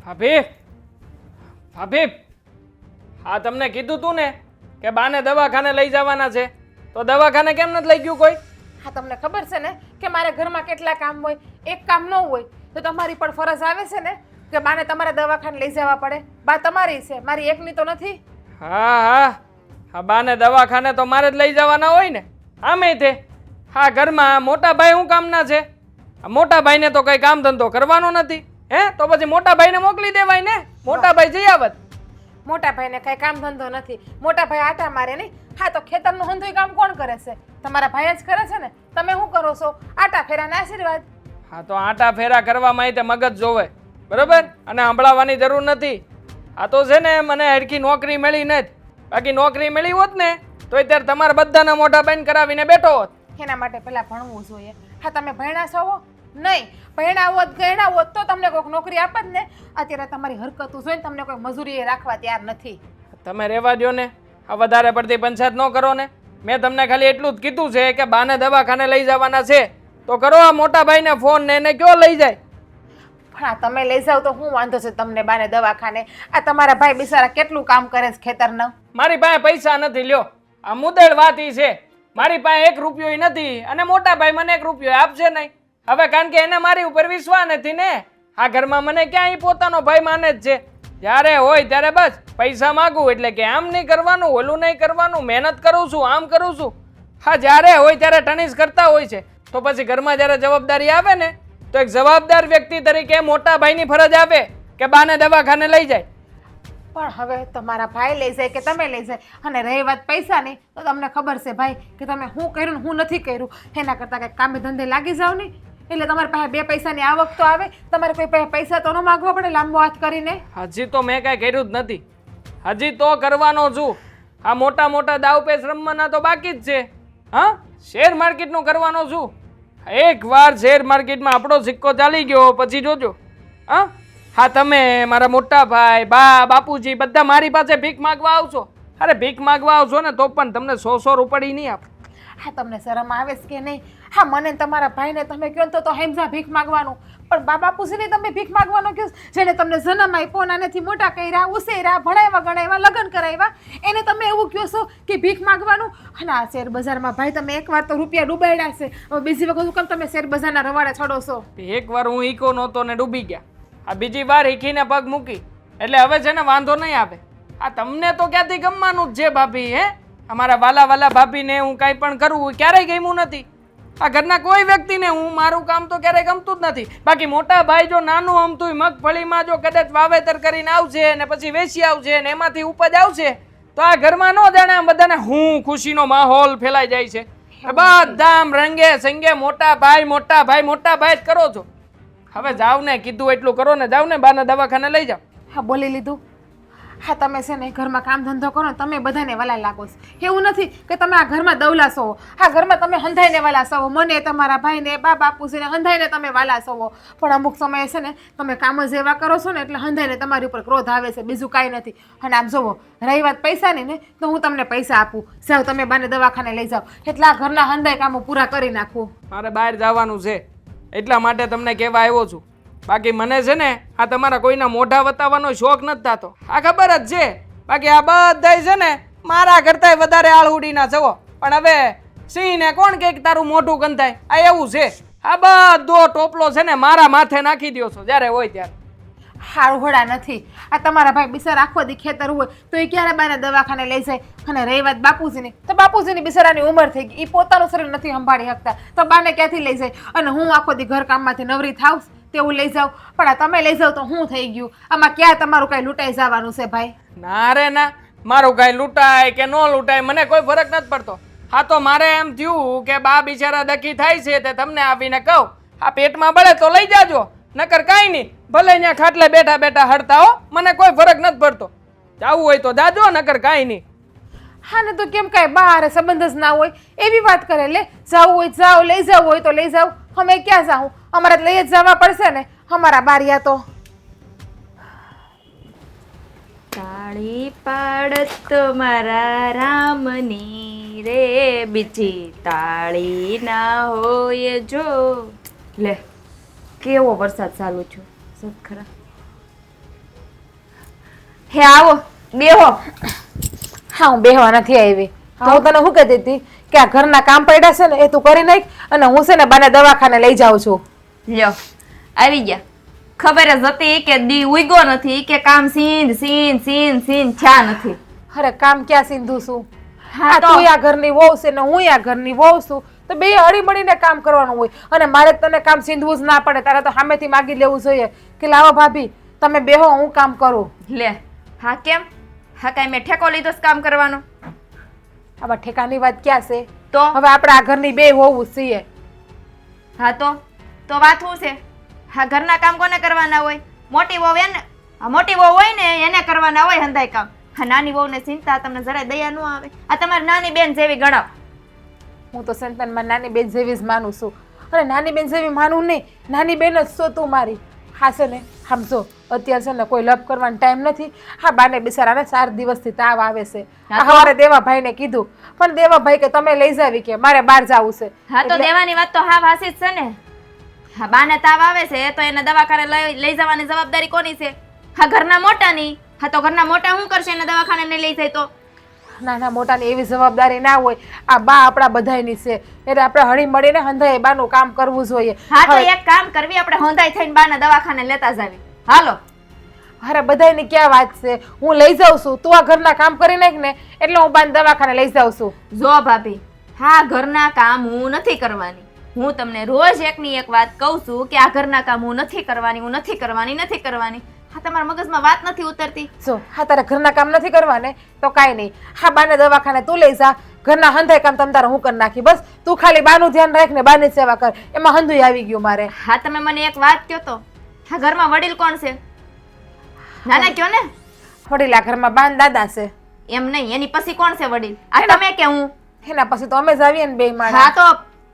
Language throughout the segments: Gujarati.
ભાભી ભાભી હા તમને કીધું તું ને કે બાને દવાખાને લઈ જવાના છે તો દવાખાને કેમ નથી લઈ ગયું કોઈ? હા તમને ખબર છે ને કે મારે ઘરમાં કેટલા કામ હોય, એક કામ ન હોય તો તમારી પણ ફરજ આવે છે ને કે બાને તમારે દવાખાને લઈ જવા પડે. બા તમારી છે, મારી એકની તો નથી. હા હા હા બાને દવાખાને તો મારે જ લઈ જવાના હોય ને. આમે તે હા ઘરમાં મોટા ભાઈ શું કામના છે? મોટા ભાઈને તો કઈ કામ ધંધો કરવાનો નથી હે, તો પછી મોટા ભાઈને મોકલી દેવાય ને, મોટા ભાઈ જઈ આવત. મોટા ભાઈને કઈ કામ ધંધો નથી, મોટા ભાઈ આટા મારે નહીં. હા તો ખેતરનું હંધુય કામ કોણ કરે છે? તમારા ભાઈ જ કરે છે ને. તમે શું કરો છો? આટા ફેરાના આશીર્વાદ. હા તો આટા ફેરા કરવામાં તે મગજ જોવે બરોબર, અને સંભળાવવાની જરૂર નથી. આ તો છે ને મને હરખી નોકરી મળી નથી, બાકી નોકરી મળી હોત ને તો અત્યારે તમારા બધાના મોઢા બંધ કરાવીને બેઠો હોત. એના માટે પહેલા ભણવું જોઈએ. હા તમે ભણ્યા છો નહીં? ભણ્યા હોત ગણ્યા હોત તો તમને કોઈક નોકરી આપે જ ને. અત્યારે તમારી હરકતું જોઈને તમને કોઈ મજૂરી રાખવા તૈયાર નથી. તમે રહેવા દો ને, આ વધારે પડતી પંચાયત ન કરો ને. મેં તમને ખાલી એટલું જ કીધું છે કે બાને દવાખાને લઈ જવાના છે તો કરો આ મોટા ભાઈને ફોન ને એને કયો લઈ જાય. પણ આ તમે લઈ જાવ તો શું વાંધો છે તમને બાને દવાખાને? આ તમારા ભાઈ બિચારા કેટલું કામ કરે છે ખેતરના. મારી પાસે પૈસા નથી લ્યો, આ મુદ્દેડ વાત ઈ છે. મારી પાસે 1 રૂપિયો નથી અને મોટા ભાઈ મને 1 રૂપિયો આપશે નહીં. હવે કારણ કે એને મારી ઉપર વિશ્વાસ નથી ને. આ ઘરમાં મને ક્યાં ઈ પોતાનો ભાઈ માને જ છે. જ્યારે હોય ત્યારે બસ પૈસા માગું એટલે કે આમ નહીં કરવાનું, ઓલું નહીં કરવાનું, મહેનત કરું છું, આમ કરું છું. હા જ્યારે હોય ત્યારે ટણીસ કરતા હોય છે, તો પછી ઘરમાં જ્યારે જવાબદારી આવે ને તો એક જવાબદાર વ્યક્તિ તરીકે મોટા ભાઈની ફરજ આવે કે બાને દવાખાને લઈ જાય. પણ હવે તમારા ભાઈ લઈ જાય કે તમે લઈ જાય, અને રહી વાત પૈસાની તો તમને ખબર છે ભાઈ કે તમે શું કર્યું ને શું નથી કર્યું. એના કરતાં કંઈક કામે ધંધે લાગી જાવ ને, એટલે તમારી પાસે 2 પૈસાની આવક તો આવે. તમારે કોઈ પાસે પૈસા તો ન માગવા પડે લાંબો હાથ કરીને. હજી તો મેં કાંઈ કર્યું જ નથી, હજી તો કરવાનો છું. આ મોટા મોટા દાવપેચ રમવાના તો બાકી જ છે. હા શેર માર્કેટનું કરવાનો છું. એકવાર શેર માર્કેટમાં આપણો સિક્કો ચાલી ગયો પછી જોજો. હા હા તમે મારા મોટા ભાઈ બા બાપુજી બધા મારી પાસે ભીખ માગવા આવશો. અરે ભીખ માગવા આવશો ને તો પણ તમને 100 રૂપિયા નહીં આપો. હા તમને શરમ આવે છે કે નહીં? હા મને તમારા ભાઈને તમે કહો તો હેમઝા ભીખ માગવાનું, પણ બા બાપુજીને તમે ભીખ માગવાનું કહો જેને તમને જન્મ આપ્યો, નાનેથી મોટા કર્યા, ઉછેર્યા, ભણાવ્યા ગણાવ્યા, લગ્ન કરાવ્યા, એને તમે એવું કહો છો કે ભીખ માગવાનું? અને આ શેર બજારમાં ભાઈ તમે એકવાર તો રૂપિયા ડૂબાડ્યા છે, હવે બીજી વખત કેમ તમે શેર બજારના રવાડે ચડો છો? એકવાર હું ઈકો નહોતો ને ડૂબી ગયા, આ બીજી વાર ઈકીને પગ મૂકી એટલે હવે છે ને વાંધો નહીં આવે. આ તમને તો ક્યાંથી ગમવાનું જ છે ભાભી? હે અમારા વાલા વાલા ભાભીને હું કાંઈ પણ કરું ક્યારેય ગમ્યું નથી. આ ઘરના કોઈ વ્યક્તિને હું મારું કામ તો ક્યારેય ગમતું જ નથી. બાકી મોટા ભાઈ જો નાનું અમતું મગફળીમાં જો કદાચ વાવેતર કરીને આવશે ને પછી વેચી આવશે ને એમાંથી ઉપજ આવશે તો આ ઘરમાં ન જાણે આમ બધાને હું ખુશીનો માહોલ ફેલાઈ જાય છે. બધા આમ રંગે સંગે મોટા ભાઈ મોટા ભાઈ મોટા ભાઈ જ કરો છો. હવે જાવ ને, કીધું એટલું કરો ને, જાવ ને બાને દવાખાને લઈ જાઓ. હા બોલી લીધું. હા તમે છે ને ઘરમાં કામ ધંધો કરો ને તમે બધાને વાલા લાગો છો. એવું નથી કે તમે આ ઘરમાં દવલા છો. હા ઘરમાં તમે હંધાઈને વાલા છો, મને તમારા ભાઈને બા બાપુજીને હંધાઈને તમે વાલા છો. પણ અમુક સમયે છે ને તમે કામ જ એવા કરો છો ને એટલે હંધાઈને તમારી ઉપર ક્રોધ આવે છે, બીજું કાંઈ નથી. અને આમ જુઓ રહી વાત પૈસાની ને તો હું તમને પૈસા આપું, જાઓ તમે બાને દવાખાને લઈ જાઓ એટલે આ ઘરના હંધાઈ કામો પૂરા કરી નાખું. મારે બહાર જવાનું છે એટલા માટે તમને કહેવા આવ્યો છું. બાકી મને છે ને આ તમારા કોઈના મોઢા વતાવવાનો શોખ નથી થતો, આ ખબર જ છે. બાકી આ બધાય છે ને મારા કરતાંય વધારે આળહુડીના છો. પણ હવે સિંહને કોણ કે તારું મોઢું ગંધાય, આ એવું છે. આ બધો ટોપલો છે ને મારા માથે નાખી દો છો જ્યારે હોય ત્યારે. હાળહોડા નથી. આ તમારા ભાઈ બિચારા આખો દી ખેતર હોય તો એ ક્યારે બાને દવાખાને લઈ જાય. અને રહી વાત બાપુજીની તો બાપુજીની બિચારાની ઉંમર થઈ ગઈ, એ પોતાનું શરીર નથી સંભાળી શકતા તો બાને ક્યાંથી લઈ જાય? અને હું આખો દી ઘર કામમાંથી નવરી થાવ તેવું લઈ જાવ, પણ આ તમે લઈ જાવ તો શું થઈ ગયું? આમાં ક્યાં તમારું કઈ લૂંટાઈ જવાનું છે ભાઈ? ના રે ના, મારું કઈ લૂંટાય કે ન લૂંટાય મને કોઈ ફરક નથી પડતો. હા તો મારે એમ થયું કે બા બિચારા દખી થાય છે તે તમને આવીને કહું આ પેટમાં બળે તો લઈ જાજો, નકર કાંઈ નહીં, ભલે અહીંયા ખાટલે બેઠા બેઠા હડતા હો, મને કોઈ ફરક નથી પડતો. જાવું હોય તો જાજો, નકર કાંઈ નહીં. હા ને તો કેમ કાંઈ બહાર સંબંધ જ ના હોય એવી વાત કરે? લે જાવું હોય જાઓ, લઈ જવું હોય તો લઈ જાવ. અમે ક્યાં જાઉં? અમારે લઈ જ જવા પડશે ને અમારા બારિયા તો. તાળી પાડત મારા રામની રે બીજી તાળી ના હોય જો. લે કેવો વરસાદ ચાલુ છે, સત ખરા. હે આવો બેહો. હા હું બેહવા નથી આવી. તો હું તને શું કહેતી હતી કે આ ઘરના કામ પડ્યા છે ને એ તું કરી નાખ અને હું છે ને બાને દવાખાને લઈ જાઉં છું. લ્યો આવી ગયા. ખબર જ હતી કે દી ઉઈગો નથી કે કામ સીન સીન સીન સીન છા નથી. અરે કામ ક્યાં સિંધુ છું? હા આ તો તું આ ઘરની વહુ છે ને હું આ ઘરની વહુ છું તો બે હળી મળીને કામ કરવાનું હોય અને મારે તને કામ સિંધવું જ ના પડે. તારે તો સામેથી માગી લેવું જોઈએ કે લાવો ભાભી તમે બેહો હું કામ કરું. લે હા કેમ? હા કાંઈ મેં ઠેકો લીધો છે કામ કરવાનો? આમાં ઠેકાની વાત ક્યાં છે? તો હવે આપણે આ ઘરની બે વહુ છીએ. હા તો વાત શું છે? હા ઘરના કામ કોને કરવાના હોય? મોટી વહુ એને. આ મોટી વહુ હોય ને એને કરવાના હોય હંધાય કામ. હા નાની વહુને ચિંતા તમને જરાય દયા ન આવે. આ તમારી નાની બેન જેવી ગણાવ. હું તો સંતાનમાં નાની બેન જેવી જ માનું છું અને નાની બેન જેવી માનું નહીં, નાની બેન જ છો તું મારી. હા છે ને સમજો અત્યારે છે ને કોઈ લપ કરવાનો ટાઈમ નથી. હા બાને બિચારાને 4 દિવસથી તાવ આવે છે. સવારે દેવાભાઈને કીધું પણ દેવાભાઈ કે તમે લઈ જાવી કે મારે બહાર જવું છે. હા તો દેવાની વાત તો હા વાસી જ છે ને. હા બાને તાવ આવે છે તો એને દવાખાને લઈ જવાની જવાબદારી કોની છે? હા ઘરના મોટાની. હા તો ઘરના મોટા શું કરશે એને દવાખાને નહીં લઈ જાય તો? નાના મોટાની એવી જવાબદારી ના હોય. આ બા આપણા બધાયની છે એટલે આપણે હળી મળીને હંધાય બાનું કામ કરવું જોઈએ. હા તો એક કામ કરવી આપણે હોંધાઈ થઈને બાને દવાખાને લેતા જાવી. હાલો. અરે બધાયની ક્યાં વાત છે? હું લઈ જાઉં છું. તું આ ઘરના કામ કરી નાખ ને એટલે હું બાને દવાખાને લઈ જાઉં છું. જો ભાભી હા ઘરના કામ હું નથી કરવાની. હું તમને રોજ એકની એક વાત કહું છું કે આ ઘરના કામ હું નથી કરવાની, હું નથી કરવાની, નથી કરવાની. હા તમારા મગજમાં વાત નથી ઉતરતી. જો હા તારે ઘરના કામ નથી કરવા ને તો કાંઈ નહીં. હા બાને દવાખાને તું લઈ જા. ઘરના હંધાય કામ તમ તારે હું કરી નાખી. બસ તું ખાલી બાનું ધ્યાન રાખ ને બાની સેવા કર. એમાં હંધુય આવી ગયું મારે. હા તમે મને એક વાત કહો તો હા ઘરમાં વડીલ કોણ છે? નાના કયો ને. વડીલા ઘરમાં બાન દાદા છે. એમ નહીં એની પછી કોણ છે વડીલ? આ તમે કે હું? એના પછી તો અમે જ આવીએ ને બે માણસ. હા તો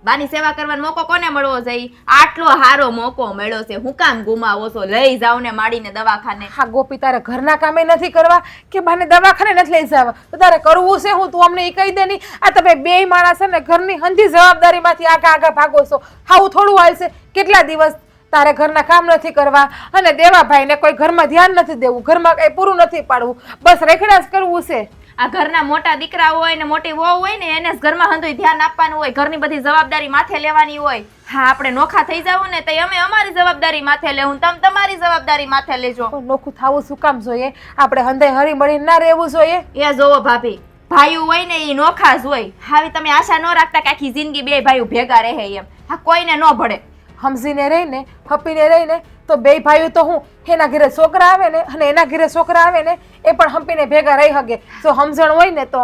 બાની સેવા કરવાનો મોકો કોને મળવો જોઈએ? આટલો હારો મોકો મળ્યો છે હું કામ ગુમાવો છો? લઈ જાવ ને માડીને દવાખાને. હા ગોપી તારે ઘરના કામે નથી કરવા કે બાને દવાખાને નથી લઈ જવા તો તારે કરવું છે હું? તું અમને એ કહી દે નહીં. આ તમે બે માણસ છે ને ઘરની હંધી જવાબદારીમાંથી આગા ભાગો છો. હાવું થોડું હાલશે? કેટલા દિવસ તારે ઘરના કામ નથી કરવા અને દેવાભાઈને કોઈ ઘરમાં ધ્યાન નથી દેવું, ઘરમાં કઈ પૂરું નથી પાડવું, બસ રેખડા જ કરવું છે. આ ઘરના મોટા દીકરા હોય ને મોટી વહુ હોય ને એને જ ઘરમાં હંધુય ધ્યાન આપવાનું હોય, ઘરની બધી જવાબદારી માથે લેવાની હોય. હા આપણે નોખા થઈ જાવ ને તો અમે અમારી જવાબદારી માથે લેવું, તમે તમારી જવાબદારી માથે લેજો. પણ નોખું થવું શું કામ જોઈએ? આપણે હંધાય હળી મળીને ના રહેવું જોઈએ? એ જોવો ભાભી ભાઈઓ હોય ને એ નોખા જ હોય. હવે તમે આશા ન રાખતા કે આખી જિંદગી બે ભાઈઓ ભેગા રહે એમ. હા કોઈને ન ભળે. સમજીને રહીને હપીને રહીને તો બે ભાઈઓ તો હું એના ઘરે છોકરા આવે ને અને એના ઘરે છોકરા આવે ને એ પણ હંપીને ભેગા રહી શકે. જો સમજણ હોય ને તો.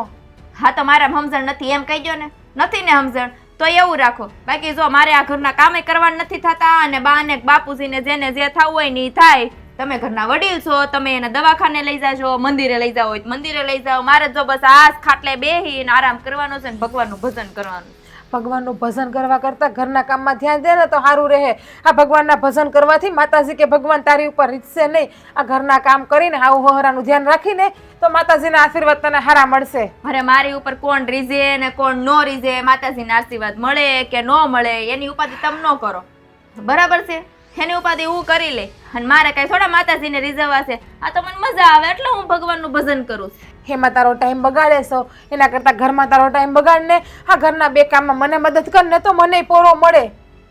હા તો મારા સમજણ નથી એમ કહી દો ને. નથી ને સમજણ તો એવું રાખો. બાકી જો મારે આ ઘરના કામે કરવાનું નથી થતા અને બા ને બાપુજીને જેને જે થવું હોય ને એ થાય. તમે ઘરના વડીલ છો, તમે એને દવાખાને લઈ જાજો, મંદિરે લઈ જાવ હોય મંદિરે લઈ જાઓ. મારે જો બસ આ ખાટલે બેહીને આરામ કરવાનો છે ને ભગવાનનું ભજન કરવાનું. ભગવાનનું ભજન કરવા કરતા ઘરના કામમાં ધ્યાન દે ને તો સારું રહે. આ ભગવાનના ભજન કરવાથી માતાજી કે ભગવાન તારી ઉપર રીતશે નહીં. આ ઘરના કામ કરીને આવું હોહરાનું ધ્યાન રાખીને તો માતાજીના આશીર્વાદ તને સારા મળશે. અરે મારી ઉપર કોણ રીઝે ને કોણ નો રીઝે, માતાજીના આશીર્વાદ મળે કે ન મળે એની ઉપાધિ તમે ન કરો. બરાબર છે? એની ઉપાધિ હું કરી લે અને મારે કઈ થોડા માતાજીને રીઝવવા છે. આ તો મને મજા આવે એટલે હું ભગવાનનું ભજન કરું છું. એમાં તારો ટાઈમ બગાડે છો એના કરતાં ઘરમાં તારો ટાઈમ બગાડ ને આ ઘરના બે કામમાં મને મદદ કર ને તો મને પોરો મળે.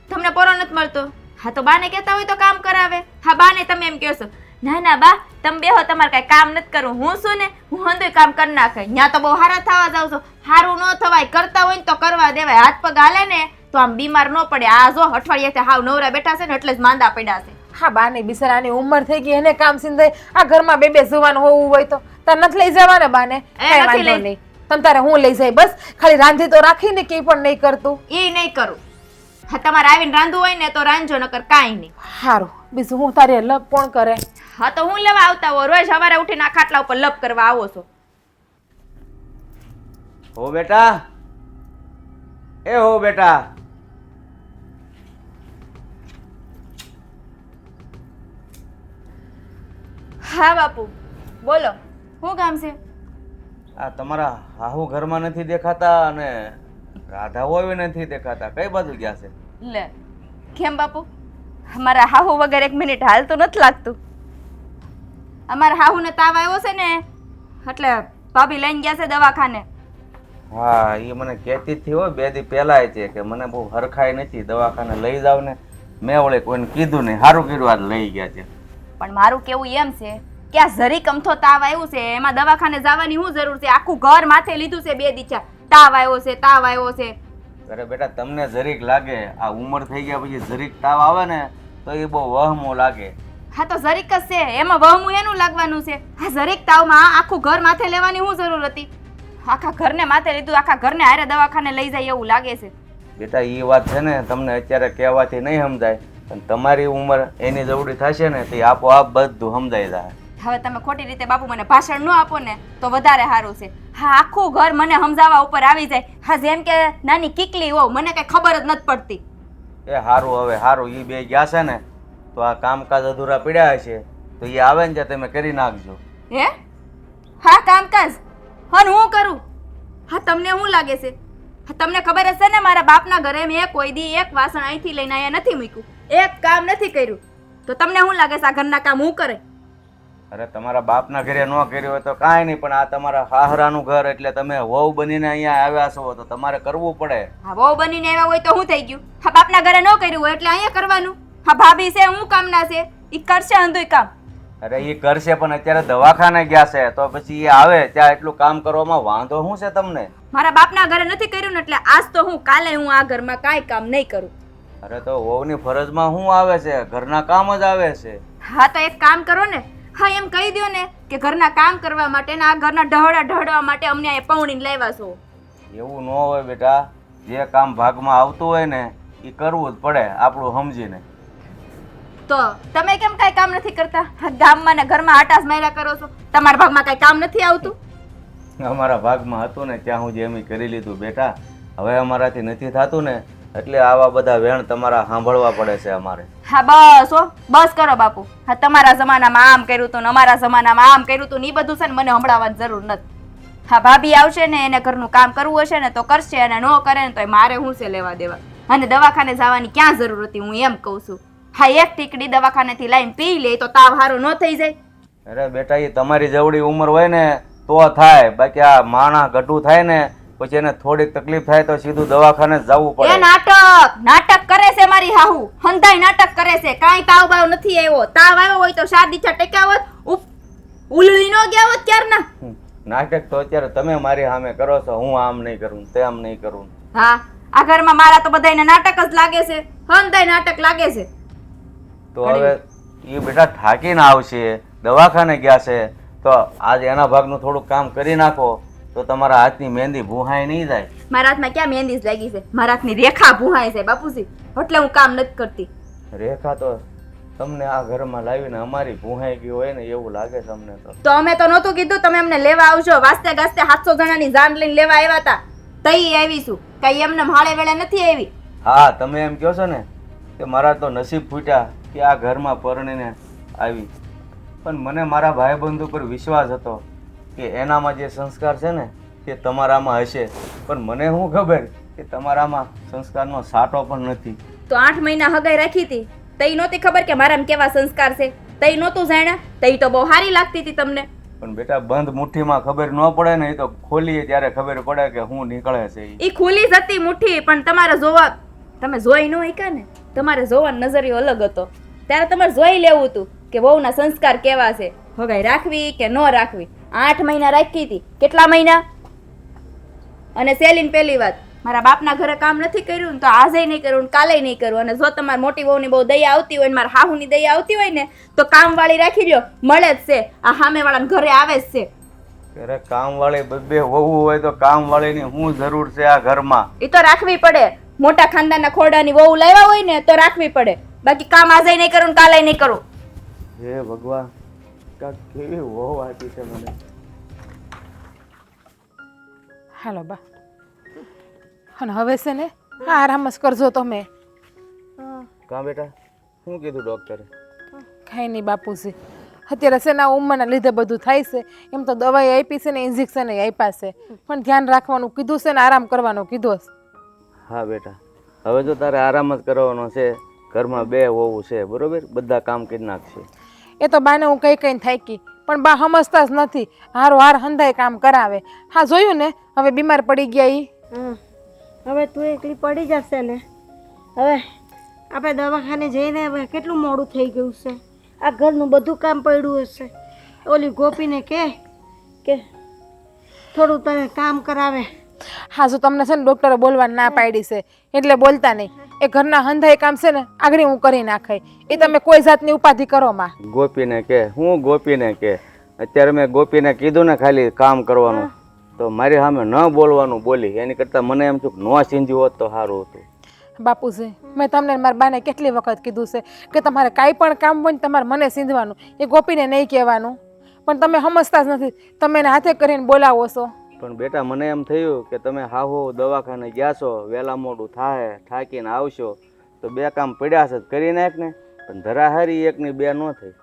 તમને પોરો નથી મળતો? હા તો બાને કહેતા હોય તો કામ કરાવે. હા બાને તમે એમ કહેશો ના ના બા તમે બેહો તમારે કઈ કામ નથી કરવું. હું શું ને હું હંધુય કામ કરી નાખે. ત્યાં તો બહુ હારા થવા જાવ છો. સારું ન થવાય, કરતા હોય ને તો કરવા દેવાય. હાથ પગ હાલે ને તો આમ બીમાર ન પડે. આ જો અઠવાડિયેથી હાવ નવરા બેઠા છે ને એટલે જ માંદા પડ્યા છે. હા બાને બિચારાની ઉંમર થઈ ગઈ એને કામ સિંધાય. આ ઘરમાં બે બે જુવાન હોવું હોય તો તાર નથી લઈ જવા ને બાને? કઈ વાંધો નહીં, તમ તારે હું લઈ જાય. બસ ખાલી રાંધી તો રાખીને કઈ પણ નહીં કરતું. એ નહીં કરું. હા તમારે આવીને રાંધવું હોય ને તો રાંધજો, નકર કાંઈ નહીં. સારું બીજું હું તારે લપ કોણ કરે? હા તો હું લેવા આવતા હો. રોજ સવારે ઉઠીને આ ખાટલા ઉપર લપ કરવા આવો છો. હો બેટા, એ હો બેટા. હા બાપુ બોલો શું કામ છે? આ તમારા હાહુ ઘરમાં નથી દેખાતા અને રાધા હોય નથી દેખાતા. કઈ બાજુ ગયા છે? લે કેમ બાપુ મારા હાહુ વગર 1 મિનિટ હાલ તો નથી લાગતું. અમારા હાહુને તાવ આવ્યો છે ને એટલે ભાભી લઈને ગયા છે દવાખાને. હા એ મને કહેતી જ હોય 2 દી પહેલા છે કે મને બહુ હરખાઈ નથી, દવાખાને લઈ જાવ ને. મેં વળે કોઈને કીધું નહીં, સારું કર્યું આજ લઈ ગયા છે. પણ મારું કેવું એમ છે કે આ જરીક અમથો તાવ આવ્યું છે એમાં દવાખાને જવાની શું જરૂર છે? આખું ઘર માથે લીધું છે 2 દીચા, તાવ આવ્યો છે તાવ આવ્યો છે. અરે બેટા તમને જરીક લાગે, આ ઉંમર થઈ ગયા પછી જરીક તાવ આવે ને તો એ બહુ વહમો લાગે. હા તો જરીક જ છે, એમાં વહમું એનું લાગવાનું છે? આ જરીક તાવમાં આખું ઘર માથે લેવાની શું જરૂર હતી? આખા ઘરને માથે લીધું, આખા ઘરને હારે દવાખાને લઈ જાય એવું લાગે છે. બેટા એ વાત છે ને તમને અત્યારે કહેવાથી નહીં સમજાય, પણ તમારી ઉંમર એની જવડી થશે ને તે આપોઆપ બધું સમજાઈ જાય. હવે તમે ખોટી રીતે બાપુ મને ભાષણ ન આપો ને તો વધારે સારું છે. હા આખું ઘર મને સમજાવવા ઉપર આવી જાય. હા જેમ કે નાની કીકલી હોવ, મને કઈ ખબર જ નથી પડતી. એ સારું, હવે સારું, એ બે ગયા છે ને તો આ કામકાજ અધૂરા પડ્યા હશે તો એ આવે ને ત્યાં તમે કરી નાખજો. હે? હા કામકાજ હન હું કરું? હા તમને શું લાગે છે? હા તમને ખબર હશે ને મારા બાપના ઘરે મેં કોઈ દી એક વાસણ અહીંથી લઈને અહીંયા નથી મૂક્યું, એક કામ નથી કર્યું. તો તમને શું લાગે છે આ ઘરના કામ હું કરે? અરે તમારા બાપના ઘરે ન કર્યું હોય તો કાંઈ નહીં, પણ આ તમારા હાહરાનું ઘર એટલે તમે વહુ બનીને અહીંયા આવ્યા છો તો તમારે કરવું પડે. હા વહુ બનીને આવ્યા હોય તો શું થઈ ગયું? હા બાપના ઘરે ન કર્યું હોય એટલે અહીંયા કરવાનું. હા ભાભી છે હું કામના છે, ઈ કરશે અંધુય કામ. અરે એ કરશે પણ અત્યારે દવાખાને ગયા છે તો પછી એ આવે ત્યાં એટલું કામ કરવામાં વાંધો શું છે તમને? મારા બાપના ઘરે નથી કર્યું ને એટલે આજ તો હું કાલે હું આ ઘરમાં કાંઈ કામ નહીં કરું. અરે તો વહુની ફરજમાં શું આવે છે? ઘરના કામ જ આવે છે. હા તો એક કામ કરો ને, હા એમ કહી દો ને કે ઘરના કામ કરવા માટે ને આ ઘરના ઢહડવા માટે અમને અહીંયા પૌણીને લાવ્યા છો. એવું ન હોય બેટા, જે કામ ભાગમાં આવતું હોય ને એ કરવું જ પડે આપણું સમજીને. તો તમે કેમ કાંઈ કામ નથી કરતા? હા, ગામમાં ને ઘરમાં આટાસ માર્યા કરો છો, તમારા ભાગમાં કાંઈ કામ નથી આવતું? અમારા ભાગમાં હતું ને ત્યાં સુધી એમ કરી લીધું બેટા, હવે અમારાથી નથી થતું ને એટલે આવા બધા વેણ તમારા સાંભળવા પડે છે અમારે. હા બસ હો, બસ કરો બાપુ. હા તમારા જમાનામાં આમ કર્યું તું ને અમારા જમાનામાં આમ કર્યું તું ને એ બધું છે ને મને સંભળાવવાની જરૂર નથી. હા ભાભી આવશે ને એને ઘરનું કામ કરવું હશે ને તો કરશે, અને ન કરે ને તો મારે શું છે લેવા દેવા? અને દવાખાને જવાની ક્યાં જરૂર હતી હું એમ કહું છું. હા એક ટીકડી દવાખાનેથી લાઈને પી લે તો તાવ હારો ન થઈ જાય? અરે બેટા એ તમારી જેવડી ઉંમર હોય ને તો થાય, બાકી આ માણા ગઢું થાય ને પછી એને થોડીક તકલીફ થાય તો સીધું દવાખાને જવું એ પડે. નાટક કરે છે મારી હાહુ, હંધાઈ નાટક કરે છે. કાંઈ તાવ બાવ નથી આવ્યો. તાવ આવ્યો હોય તો શાદી છા ટેકાવત, ઉલળી ન ગયા હોત ક્યારના. નાટક તો અત્યારે તમે મારી સામે કરો છો, હું આમ નહીં કરું તેમ નહીં કરું. હા આ ઘરમાં મારા તો બધાયને નાટક જ લાગે છે, હંધાઈ નાટક લાગે છે. તો હવે એ બેટા થાકીને આવશે, દવાખાને ગયા છે તો આજે એના ભાગનું થોડુંક કામ કરી નાખો તો તમારા હાથની મહેંદી ભૂહાઈ નહીં જાય. મારા હાથમાં ક્યાં મહેંદી જ લાગી છે? મારા હાથની રેખા ભૂહાય છે બાપુજી, એટલે હું કામ નથી કરતી. રેખા તો તમને આ ઘરમાં લાવીને અમારી ભૂહાઈ ગઈ હોય ને એવું લાગે છે અમને તો અમે તો નહોતું કીધું તમે અમને લેવા આવજો. વાસ્તે ગાસ્તે 700 જણાની જાન લઈને લેવા આવ્યા હતા, તઈ આવીશું. કઈ એમને હાળે વેળે નથી આવી. હા તમે એમ કહો છો ને કે મારા તો નસીબ ફૂટ્યા કે આ ઘરમાં પરણીને આવી, પણ મને મારા ભાઈબંધ ઉપર વિશ્વાસ હતો કે એનામાં જે સંસ્કાર છે ને તે તમારામાં હશે, પણ મને શું ખબર કે તમારામાં સંસ્કારનો સાટો પણ નથી. તો 8 મહિના હગાઈ રાખી હતી, તઈ નહોતી ખબર કે મારામાં કેવા સંસ્કાર છે? તઈ નહોતું જાણ્યા? તઈ તો બહુ સારી લાગતી હતી તમને. પણ બેટા બંધ મુઠ્ઠીમાં ખબર ન પડે ને, એ તો ખોલીએ ત્યારે ખબર પડે કે હું નીકળે છે. ઈ ખુલી જ હતી મુઠ્ઠી, પણ તમારે જોવા, તમે જોઈ ન શક્યા ને, તમારે જોવાનો નજરિયો અલગ હતો. ત્યારે તમારે જોઈ લેવું હતું કે વહુના સંસ્કાર કેવા છે, હગાઈ રાખવી કે ન રાખવી. 8 મહિના રાખી હતી. કેટલા મહિના? અને સેલીન પહેલી વાત, મારા બાપના ઘરે કામ નથી કર્યું ને તો આજે નહીં કરું, કાલે નહીં કરું. અને જો તમારી મોટી વહુની બહુ દયા આવતી હોય ને મારા હાહુની દયા આવતી હોય ને તો કામવાળી રાખી લ્યો, મળે જ છે. આ સામેવાળાના ઘરે આવે જ છે. અરે કામવાળી બે વહુ હોય તો કામવાળીની શું જરૂર છે આ ઘરમાં? એ તો રાખવી પડે. મોટા ખાનદાનના ખોડાની વહુ લાવ્યા હોય ને તો રાખવી પડે, બાકી કામ આજે નહીં કરું કાલે નહીં કરું. હે ભગવાન, કેવી વહુ આપી છે મને. હાલો બા, અને હવે છે ને આરામ જ કરજો તમે. કા બેટા, શું કીધું ડોક્ટરે? કાંઈ નહીં બાપુજી, અત્યારે છે ને આ ઉંમરના લીધે બધું થાય છે. એમ તો દવાઈ આપી છે ને ઇન્જેક્શન આપ્યા છે, પણ ધ્યાન રાખવાનું કીધું છે ને આરામ કરવાનું કીધું છે. હા બેટા, હવે જો તારે આરામ જ કરવાનો છે, ઘરમાં 2 વહુ છે બરોબર, બધા કામ કરી નાખશે. એ તો બાને હું કઈ કઈ થાકી, પણ બા સમજતા જ નથી. હારો હાર હંધાય કામ કરાવે. હા જોયું ને હવે બીમાર પડી ગયા ઈ. હવે તું એકલી પડી જશે ને. હવે આપણે દવાખાને જઈને હવે કેટલું મોડું થઈ ગયું છે. આ ઘરનું બધું કામ પડ્યું હશે. ઓલી ગોપીને કે થોડું તને કામ કરાવે. હા જો તમને છે ને ડૉક્ટરે બોલવા ના પાડી છે એટલે બોલતા નહીં. એ ઘરના હંધાય કામ છે ને આગળ હું કરી નાખાય. એ તમે કોઈ જાતની ઉપાધિ કરો માં. ગોપીને કે હું ગોપીને કે અત્યારે મેં ગોપીને કીધું ને ખાલી કામ કરવાનું તો મારી સામે ન બોલવાનું બોલી. એની કરતાં મને એમ થયું કે ન સિંધ્યું હોત તો સારું હતું. બાપુજી મેં તમને મારા બાને કેટલી વખત કીધું છે કે તમારે કાંઈ પણ કામ હોય ને તમારે મને સીંધવાનું, એ ગોપીને નહીં કહેવાનું. પણ તમે સમજતા જ નથી. તમે એને હાથે કરીને બોલાવો છો. પણ બેટા મને એમ થયું કે તમે હાહો દવાખાને ગયા છો, વહેલા મોડું થાય, થાકીને આવશો તો બે કામ પડ્યા છે કરી નાખ ને. પણ ધરાહારી એકની બે ન થઈ.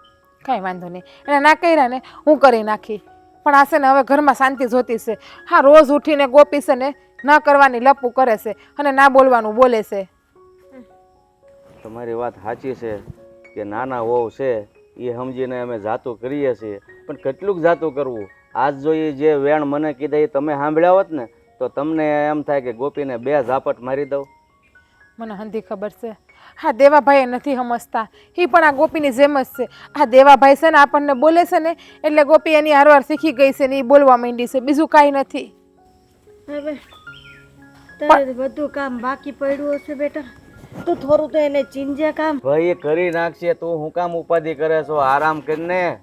કાંઈ વાંધો નહીં, એને ના કર્યા ને હું કરી નાખી. પણ આ છે ને હવે ઘરમાં શાંતિ જોતી છે. હા રોજ ઉઠીને ગોપી છે ને ન કરવાની લપું કરે છે અને ના બોલવાનું બોલે છે. તમારી વાત સાચી છે કે નાના વહુ છે એ સમજીને અમે જાતું કરીએ છીએ. પણ કેટલુંક જાતું કરવું. આજ જો એ જે વેણ મને કીધા એ તમે સાંભળ્યા હોત ને તો તમને એમ થાય કે ગોપીને બે ઝાપટ મારી દઉં. મને હંધી ખબર છે. હા દેવાભાઈ નથી સમજતા. એ પણ આ ગોપીની જેમ જ છે. આ દેવાભાઈ છે ને આપણને બોલે છે ને એટલે ગોપી એની હારવાર શીખી ગઈ છે ને એ બોલવા માંડી છે. બીજું કાંઈ નથી. હવે તારે બધું કામ બાકી પડ્યું હશે બેટા. તું થોડું તો એને ચીંજે કામ. ભાઈ એ કરી નાખશે. તું હું કામ ઉપાધિ કરે છો? આરામ કરીને.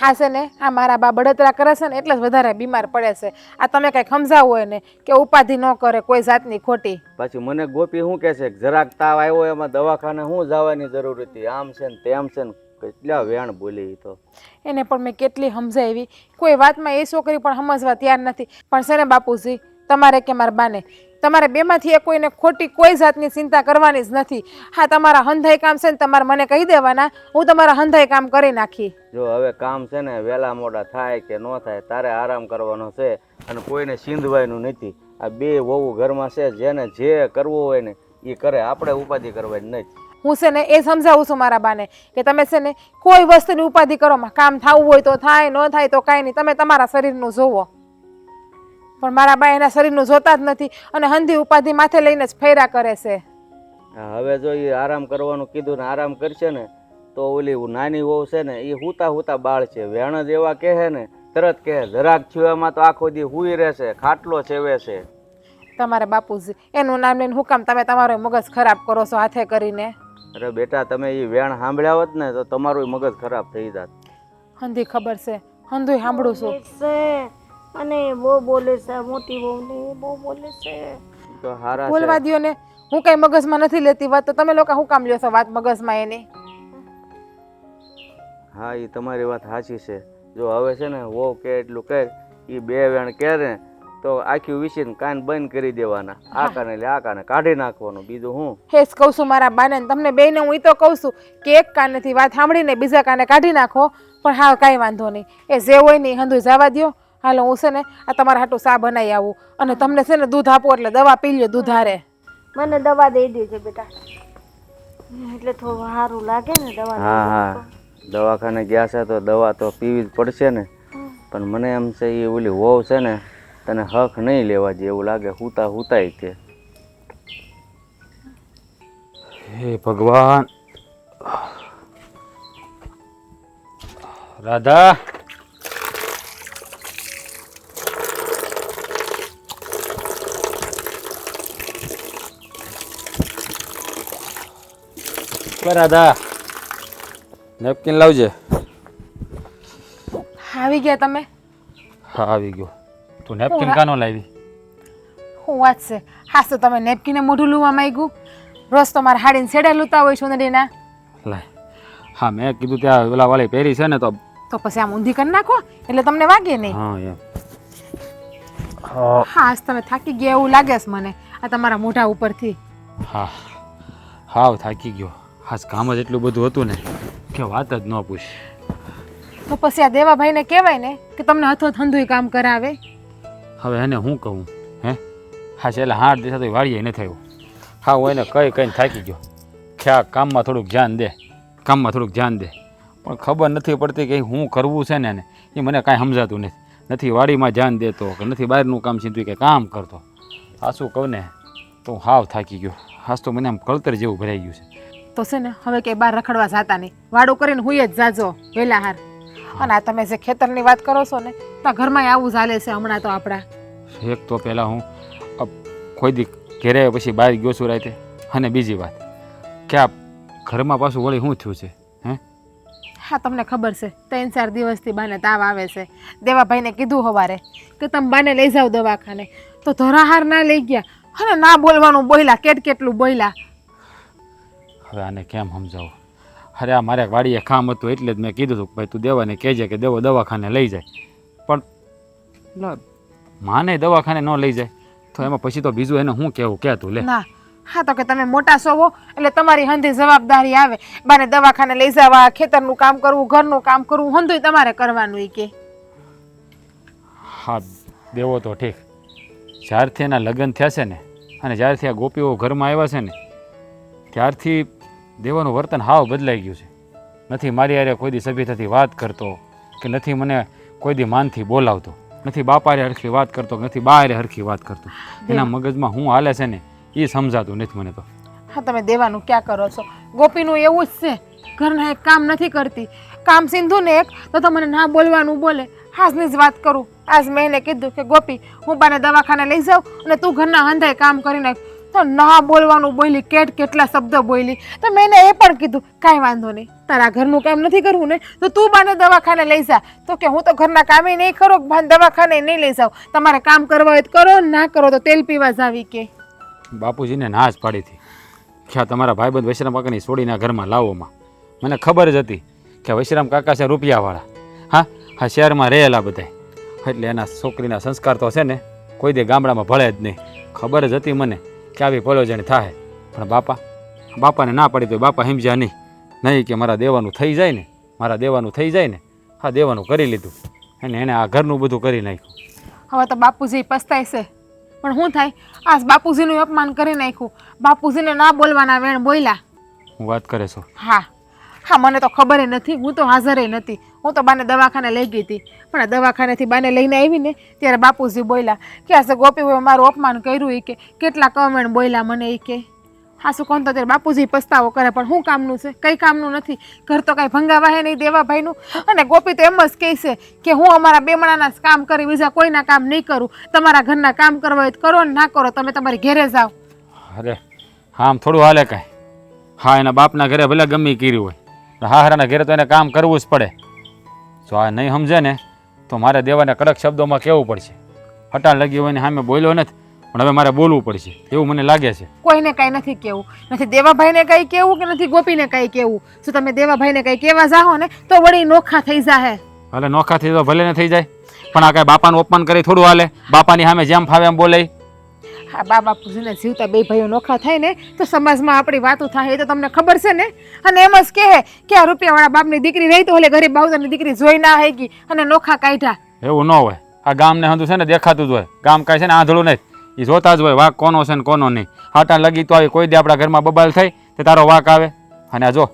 હા છે ને આ મારા બા બળતરા કરે છે ને એટલે જ વધારે બીમાર પડે છે. આ તમે કંઈક સમજાવો એને કે ઉપાધિ ન કરે કોઈ જાતની ખોટી. પાછી મને ગોપી શું કહે છે જરાક તાવ આવ્યો એમાં દવાખાને શું જવાની જરૂર હતી, આમ છે ને તેમ છે ને કેટલા વેણ બોલી. તો એને પણ મેં કેટલી સમજાવી. કોઈ વાતમાં એ છોકરી પણ સમજવા તૈયાર નથી. પણ છે ને બાપુજી તમારે કે મારા બાને તમારે બેમાંથી એ કોઈને ખોટી કોઈ જાતની ચિંતા કરવાની જ નથી. હા તમારા હંધાઈ કામ છે ને તમારે મને કહી દેવાના, હું તમારા હંધાઈ કામ કરી નાખી. જો હવે કામ છે ને વહેલા મોડા થાય કે ન થાય તારે આરામ કરવાનો છે અને કોઈને સીંધવાનું નથી. આ બે વહુ ઘરમાં છે, જેને જે કરવું હોય ને એ કરે, આપણે ઉપાધિ કરવાની નથી. હું છે ને એ સમજાવું છું મારા બાને કે તમે છે ને કોઈ વસ્તુની ઉપાધિ કરો માં. કામ થવું હોય તો થાય, ન થાય તો કાંઈ નહીં. તમે તમારા શરીરનું જોવો. પણ મારા બા એના શરીરનું જોતા જ નથી અને હંધી ઉપાધિ માથે લઈને જ ફેરા કરે છે. હવે જો એ આરામ કરવાનું કીધું ને આરામ કરશે ને તો ઓલી નાની વહુ છે ને એ હુતા હુતા બાળ છે. વેણ જ એવા કહે ને તરત કહે જરાક થયું એમાં તો આખો દી હુઈ રહેશે, ખાટલો છેવે છે. તમારે બાપુજી એનું નામ લઈને હું કામ તમે તમારો મગજ ખરાબ કરો છો હાથે કરીને? અરે બેટા તમે એ વેણ સાંભળ્યા હોત ને તો તમારું મગજ ખરાબ થઈ જાત. હંધી ખબર છે, હંધુય સાંભળું છું. છે અને બહુ બોલે છે. મોટી બહુ ને બહુ બોલે છે. તો હારા બોલવા છે. દ્યો ને. હું કઈ મગજમાં નથી લેતી વાત. તો તમે લોકો શું કામ લ્યો છો વાત મગજમાં એની? હા એ તમારી વાત સાચી છે. જો હવે છે ને વહુ કે એટલું કર, એ બે વેણ કે ને તો આખી વિસીને કાન બંધ કરી દેવાના. આ કાને એટલે આ કાને કાઢી નાખવાનું. બીજું હું એ જ કહું છું મારા બાને ને તમને બેયને. હું એ તો કહું છું કે એક કાનેથી વાત સાંભળીને બીજા કાને કાઢી નાખો. પણ હા કાંઈ વાંધો નહીં. એ જે હોય ને એ હંધુય જવા દ્યો. હાલો હું છે ને આ તમારા હાટું ચા બનાવી આવું અને તમને છે ને દૂધ આપો એટલે દવા પી લ્યો દૂધ હારે. મને દવા દઈ દેજો બેટા, એટલે થોડું સારું લાગે ને દવા. હા હા દવાખાને ગયા છે તો દવા તો પીવી જ પડશે ને. પણ મને એમ છે એ ઓલી વહુ છે ને તને હક નહીં લેવા દે એવું લાગે. હુતા હુતાય તે. હે ભગવાન. રાધા રાધા નેપકિન લાવજે. આવી ગયા તમે? હા આવી ગયો. તું નેપકિન કાનો લાવી? શું વાત છે? હા તો તમે નેપકીને મોઢું લુવા માંગ્યું? રોજ તો મારે હાડીને છેડે લૂતા હોય સુંદરીના. લાય. હા મેં કીધું ત્યાં ઓલા વાળી પહેરી છે ને તો પછી આમ ઊંધી કરી નાખો એટલે તમને વાગે નહીં. હા એમ. હા આજ તમે થાકી ગયા એવું લાગે છે મને આ તમારા મોઢા ઉપરથી. હા હાવ થાકી ગયો. આજ કામ જ એટલું બધું હતું ને કે વાત જ ન પૂછ. તો પછી આ દેવાભાઈને કહેવાય ને કે તમને હથો ધંધુય કામ કરાવે. હવે એને હું કહું? હે હા છેલ્લા 8 દિવસ તો વાળીએ ન થયું. હા હું એને કઈ કઈને થાકી ગયો કે આ કામમાં થોડુંક ધ્યાન દે, કામમાં થોડુંક ધ્યાન દે. પણ ખબર નથી પડતી કે હું કરવું છે ને એને એ મને કાંઈ સમજાતું નથી. નથી વાડીમાં ધ્યાન દેતો કે નથી બહારનું કામ સીધું કે કામ કરતો. આ શું કહું ને તો હું હાવ થાકી ગયો. હાસ તો મને આમ કળતર જેવું ભરાઈ ગયું છે. તો છે ને હવે કે બહાર રખડવા જાતા નહીં, વાડું કરીને હુંય જ જાજો વેલા હાર. અને આ તમે જે ખેતરની વાત કરો છો ને તો ઘરમાં આવું ચાલે છે હમણાં તો આપણા. એક તો પહેલાં હું કોઈ દી ઘેરે પછી બહાર ગયો છું રાતે. અને બીજી વાત કે આ ઘરમાં પાછું વળી શું થયું છે? હે હા તમને ખબર છે 3-4 દિવસથી બાને તાવ આવે છે. દેવાભાઈને કીધું સવારે કે તમે બાને લઈ જાઓ દવાખાને, તો ધરાહાર ના લઈ ગયા અને ના બોલવાનું બોલ્યા, કેટલું બોલ્યા. હવે આને કેમ સમજાવું? અરે આ મારે વાડીએ કામ હતું એટલે જ મેં કીધું હતું કે ભાઈ તું દેવાને કહેજે કે દેવો દવાખાને લઈ જાય. પણ માને દવાખાને ન લઈ જાય તો એમાં પછી તો બીજું એને શું કહેવું કે તું લે. ના હા તો કે તમે મોટા છો એટલે તમારી હંધી જવાબદારી આવે. બાને દવાખાને લઈ જવા, ખેતરનું કામ કરવું, ઘરનું કામ કરવું, હંધુય તમારે કરવાનું. ઈ કે હા દેવો તો ઠીક, જ્યારથી એના લગ્ન થયા છે ને અને જ્યારથી આ ગોપીઓ ઘરમાં આવ્યા છે ને ત્યારથી દેવાનું વર્તન હાવ બદલાઈ ગયું છે. નથી મારી હારે કોઈ દી સભ્યતાથી વાત કરતો કે નથી મને કોઈ દી માનથી બોલાવતો, નથી બાપા હારે હરખી વાત કરતો કે નથી બા હારે હરખી વાત કરતો. એના મગજમાં શું હાલે છે ને એ સમજાતું નથી મને તો. હા તમે દેવાનું ક્યાં કરો છો? ગોપીનું એવું જ છે, ઘરના એક કામ નથી કરતી. કામ સિંધુ ને એક તો તમને ના બોલવાનું બોલે. આજની જ વાત કરું, આજ મેં એને કીધું કે ગોપી હું બાને દવાખાને લઈ જાઉં અને તું ઘરના હંધાય કામ કરી નાખ, તો ના બોલવાનું બોલી, કેટલા શબ્દો બોલી. તો મેં એને એ પણ કીધું કાંઈ વાંધો નહીં, તારા ઘરનું કામ નથી કરવું ને તો તું બાને દવાખાને લઈ જા. તો કે હું તો ઘરના કામે નહીં કરું, બાને દવાખાને નહીં લઈ જાઉં, તમારે કામ કરવા હોય તો કરો, ના કરો તો તેલ પીવા જાવી. કે બાપુજીને ના જ પાડી હતી કે આ તમારા ભાઈબંધ વૈશ્રામ કાકાની છોડીને ઘરમાં લાવોમાં. મને ખબર જ હતી કે વૈશ્રામ કાકા છે રૂપિયાવાળા, હા હા શહેરમાં રહેલા બધાય, એટલે એના છોકરીના સંસ્કાર તો છે ને કોઈ દે ગામડામાં ભળે જ નહીં. ખબર જ હતી મને કે આવી પલોજણ થાય. પણ બાપાને ના પડી તો બાપા સમજ્યા નહીં કે મારા દેવાનું થઈ જાય ને, મારા દેવાનું થઈ જાય ને. હા દેવાનું કરી લીધું અને એને આ ઘરનું બધું કરી નાખ્યું. હવે તો બાપુજી પસ્તાય છે, પણ શું થાય, આજ બાપુજીનું અપમાન કરી નાખ્યું. બાપુજીને ના બોલવાના વેણ બોલ્યા. હું વાત કરે છો? હા હા મને તો ખબર નથી, હું તો હાજર નથી. હું તો બાને દવાખાને લઈ ગઈ હતી, પણ આ દવાખાનેથી બાને લઈને આવી ને ત્યારે બાપુજી બોલ્યા કે આ ગોપી મારું અપમાન કર્યું. કે કેટલા કમેણ બોલ્યા મને. કે હા શું કોણ તો ત્યારે બાપુજી પસ્તાવો કરે, પણ શું કામનું છે? કંઈ કામનું નથી. ઘર તો કાંઈ ભંગાવા હે નહીં દેવાભાઈનું. અને ગોપી તો એમ જ કહે છે કે હું અમારા બેમણાના જ કામ કરી, બીજા કોઈના કામ નહીં કરું. તમારા ઘરના કામ કરવા હોય તો કરો ને ના કરો તમે તમારી ઘેરે જાઓ. અરે હા આમ થોડું હાલે કાંઈ. હા એના બાપના ઘરે ભલે ગમે કર્યું હોય, હા હારાના ઘરે તો એને કામ કરવું જ પડે. જો આ નહીં સમજે ને તો મારે દેવાને કડક શબ્દોમાં કહેવું પડશે. હટાણ લગી હોય ને સામે બોલ્યો નથી, પણ હવે મારે બોલવું પડશે એવું મને લાગે છે. કોઈને કાંઈ નથી કહેવું, નથી દેવાભાઈને કાંઈ કહેવું કે નથી ગોપીને કાંઈ કહેવું. જો તમે દેવાભાઈને કાંઈ કહેવા જાઓ ને તો વળી નોખા થઈ જાહે. ભલે નોખા થઈ તો ભલે ને થઈ જાય, પણ આ કાંઈ બાપાનું અપમાન કરી થોડું હાલે? બાપાની સામે જેમ ફાવે એમ બોલે. હા બાપુજીને જીવતા બે ભાઈઓ નોખા થાય ને તો સમાજમાં આપણી વાતો થાય, એ તો તમને ખબર છે ને. અને એમ જ કહે કે આ રૂપિયાવાળા બાપની દીકરી રહી તો ઓલે ગરીબ બાવદાની દીકરી જોઈ ના આવી અને નોખા કાઢ્યા. એવું ન હોય. આ ગામને હંધું છે ને દેખાતું જ હોય. ગામ કાંઈ છે ને આંધળું નહીં, એ જોતા જ હોય વાંક કોનો છે ને કોનો નહીં. હાટાણ લગી તો આવી કોઈ દે આપણા ઘરમાં બબાલ થઈ તો તારો વાંક આવે. અને આ જો